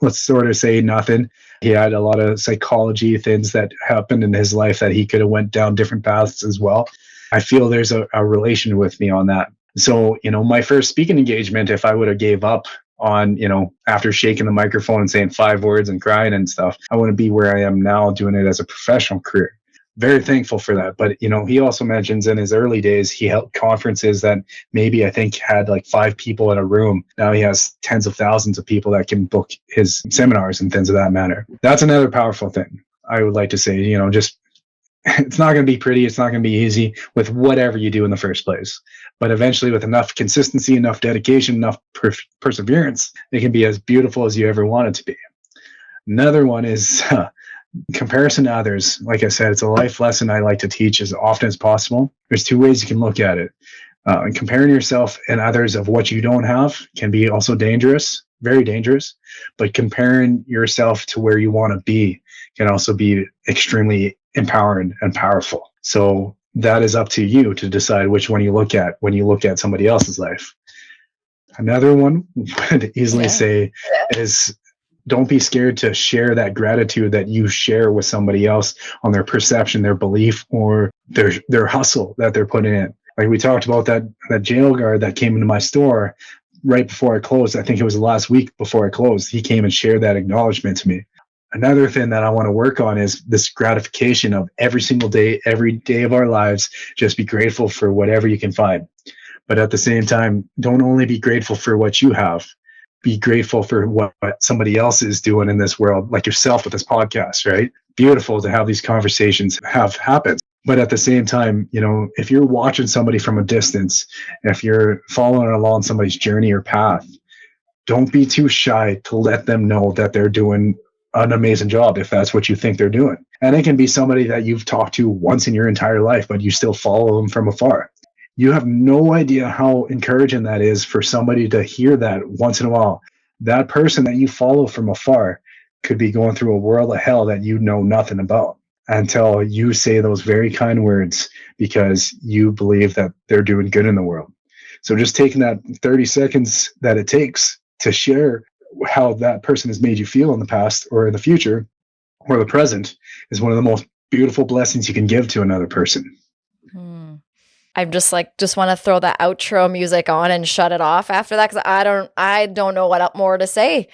let's sort of say nothing. He had a lot of psychology things that happened in his life that he could have went down different paths as well. I feel there's a relation with me on that. So, my first speaking engagement, if I would have gave up on, after shaking the microphone and saying 5 words and crying and stuff, I wouldn't be where I am now doing it as a professional career. Very thankful for that. But, he also mentions in his early days, he held conferences that maybe I think had like 5 people in a room. Now he has tens of thousands of people that can book his seminars and things of that matter. That's another powerful thing I would like to say, just it's not going to be pretty. It's not going to be easy with whatever you do in the first place. But eventually, with enough consistency, enough dedication, enough perseverance, it can be as beautiful as you ever want it to be. Another one is comparison to others. Like I said, it's a life lesson I like to teach as often as possible. There's 2 ways you can look at it. And comparing yourself and others of what you don't have can be also dangerous, very dangerous. But comparing yourself to where you want to be can also be extremely empowering and powerful. So that is up to you to decide which one you look at when you look at somebody else's life. Another one would easily say is don't be scared to share that gratitude that you share with somebody else on their perception, their belief, or their hustle that they're putting in. Like we talked about that jail guard that came into my store right before I closed. I think it was the last week before I closed. He came and shared that acknowledgement to me. Another thing that I want to work on is this gratification of every single day, every day of our lives, just be grateful for whatever you can find. But at the same time, don't only be grateful for what you have. Be grateful for what somebody else is doing in this world, like yourself with this podcast, right? Beautiful to have these conversations have happened. But at the same time, if you're watching somebody from a distance, if you're following along somebody's journey or path, don't be too shy to let them know that they're doing an amazing job if that's what you think they're doing. And it can be somebody that you've talked to once in your entire life, but you still follow them from afar. You have no idea how encouraging that is for somebody to hear that once in a while. That person that you follow from afar could be going through a world of hell that you know nothing about until you say those very kind words because you believe that they're doing good in the world. So just taking that 30 seconds that it takes to share how that person has made you feel in the past or in the future or the present is one of the most beautiful blessings you can give to another person. I'm just want to throw that outro music on and shut it off after that because I don't know what more to say.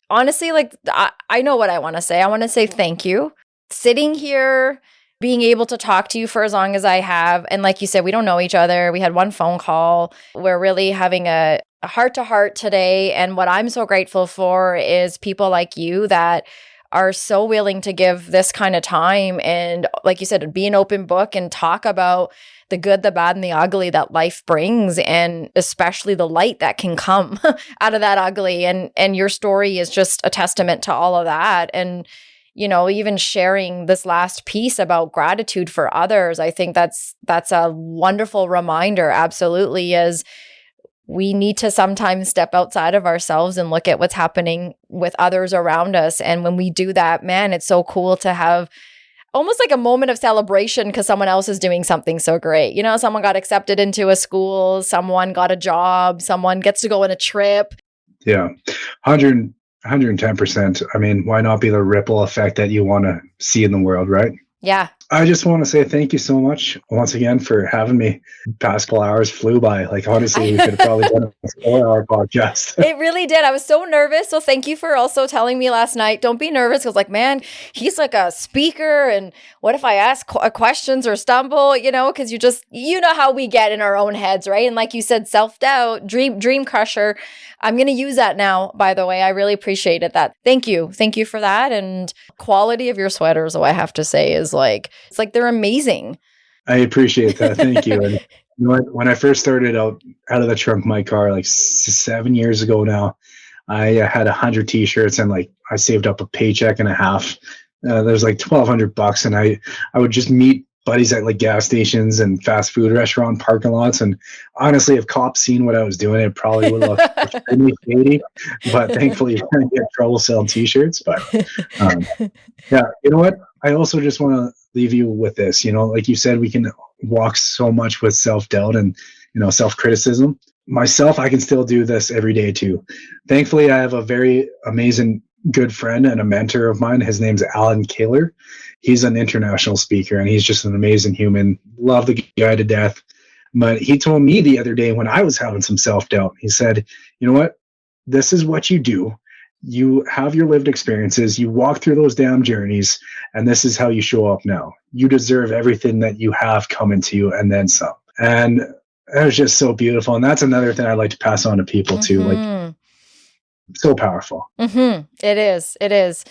Honestly, I know what I want to say. I want to say thank you. Sitting here, being able to talk to you for as long as I have, and like you said, we don't know each other. We had one phone call. We're really having a heart-to-heart today, and what I'm so grateful for is people like you that are so willing to give this kind of time and, like you said, be an open book and talk about the good, the bad, and the ugly that life brings, and especially the light that can come out of that ugly. And your story is just a testament to all of that. And, even sharing this last piece about gratitude for others, I think that's a wonderful reminder, absolutely, as we need to sometimes step outside of ourselves and look at what's happening with others around us. And when we do that, man, it's so cool to have almost like a moment of celebration because someone else is doing something so great. Someone got accepted into a school, someone got a job, someone gets to go on a trip. Yeah, 110%. I mean, why not be the ripple effect that you want to see in the world, right? Yeah. I just want to say thank you so much once again for having me. Past couple hours flew by. Like, honestly, we could have probably done a 4-hour podcast. It really did. I was so nervous. So thank you for also telling me last night, don't be nervous. Because man, he's like a speaker. And what if I ask questions or stumble, because you know how we get in our own heads, right? And like you said, self-doubt, dream crusher. I'm going to use that now, by the way. I really appreciated that. Thank you. Thank you for that. And quality of your sweaters, I have to say, is it's like they're amazing. I appreciate that. Thank you. And when I first started out of the trunk of my car, like 7 years ago now, I had 100 t-shirts and I saved up a paycheck and a half There's like $1,200, and I would just meet buddies at like gas stations and fast food restaurant parking lots. And honestly, if cops seen what I was doing, it probably would look extremely shady. But thankfully, I didn't get in trouble selling T-shirts. But um, yeah, you know what? I also just want to leave you with this. You know, like you said, we can walk so much with self-doubt and, self-criticism. Myself, I can still do this every day too. Thankfully, I have a very amazing good friend and a mentor of mine. His name's Alan Kaler. He's an international speaker, and he's just an amazing human. Love the guy to death. But he told me the other day when I was having some self-doubt, he said, you know what? This is what you do. You have your lived experiences. You walk through those damn journeys, and this is how you show up now. You deserve everything that you have coming to you and then some. And that was just so beautiful. And that's another thing I'd like to pass on to people too. Like, so powerful. It is. It is.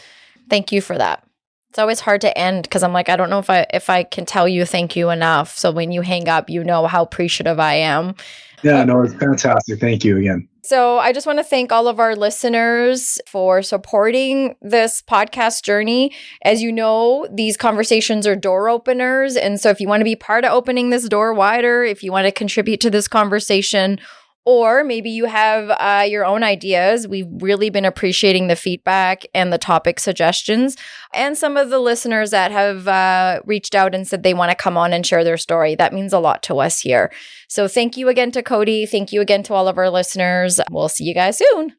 Thank you for that. It's always hard to end because I'm like, I don't know if I can tell you thank you enough. So when you hang up, you know how appreciative I am. Yeah, no, it's fantastic. Thank you again. So I just want to thank all of our listeners for supporting this podcast journey. As you know, these conversations are door openers. And so if you want to be part of opening this door wider, if you want to contribute to this conversation, or maybe you have your own ideas. We've really been appreciating the feedback and the topic suggestions, and some of the listeners that have reached out and said they want to come on and share their story. That means a lot to us here. So thank you again to Cody. Thank you again to all of our listeners. We'll see you guys soon.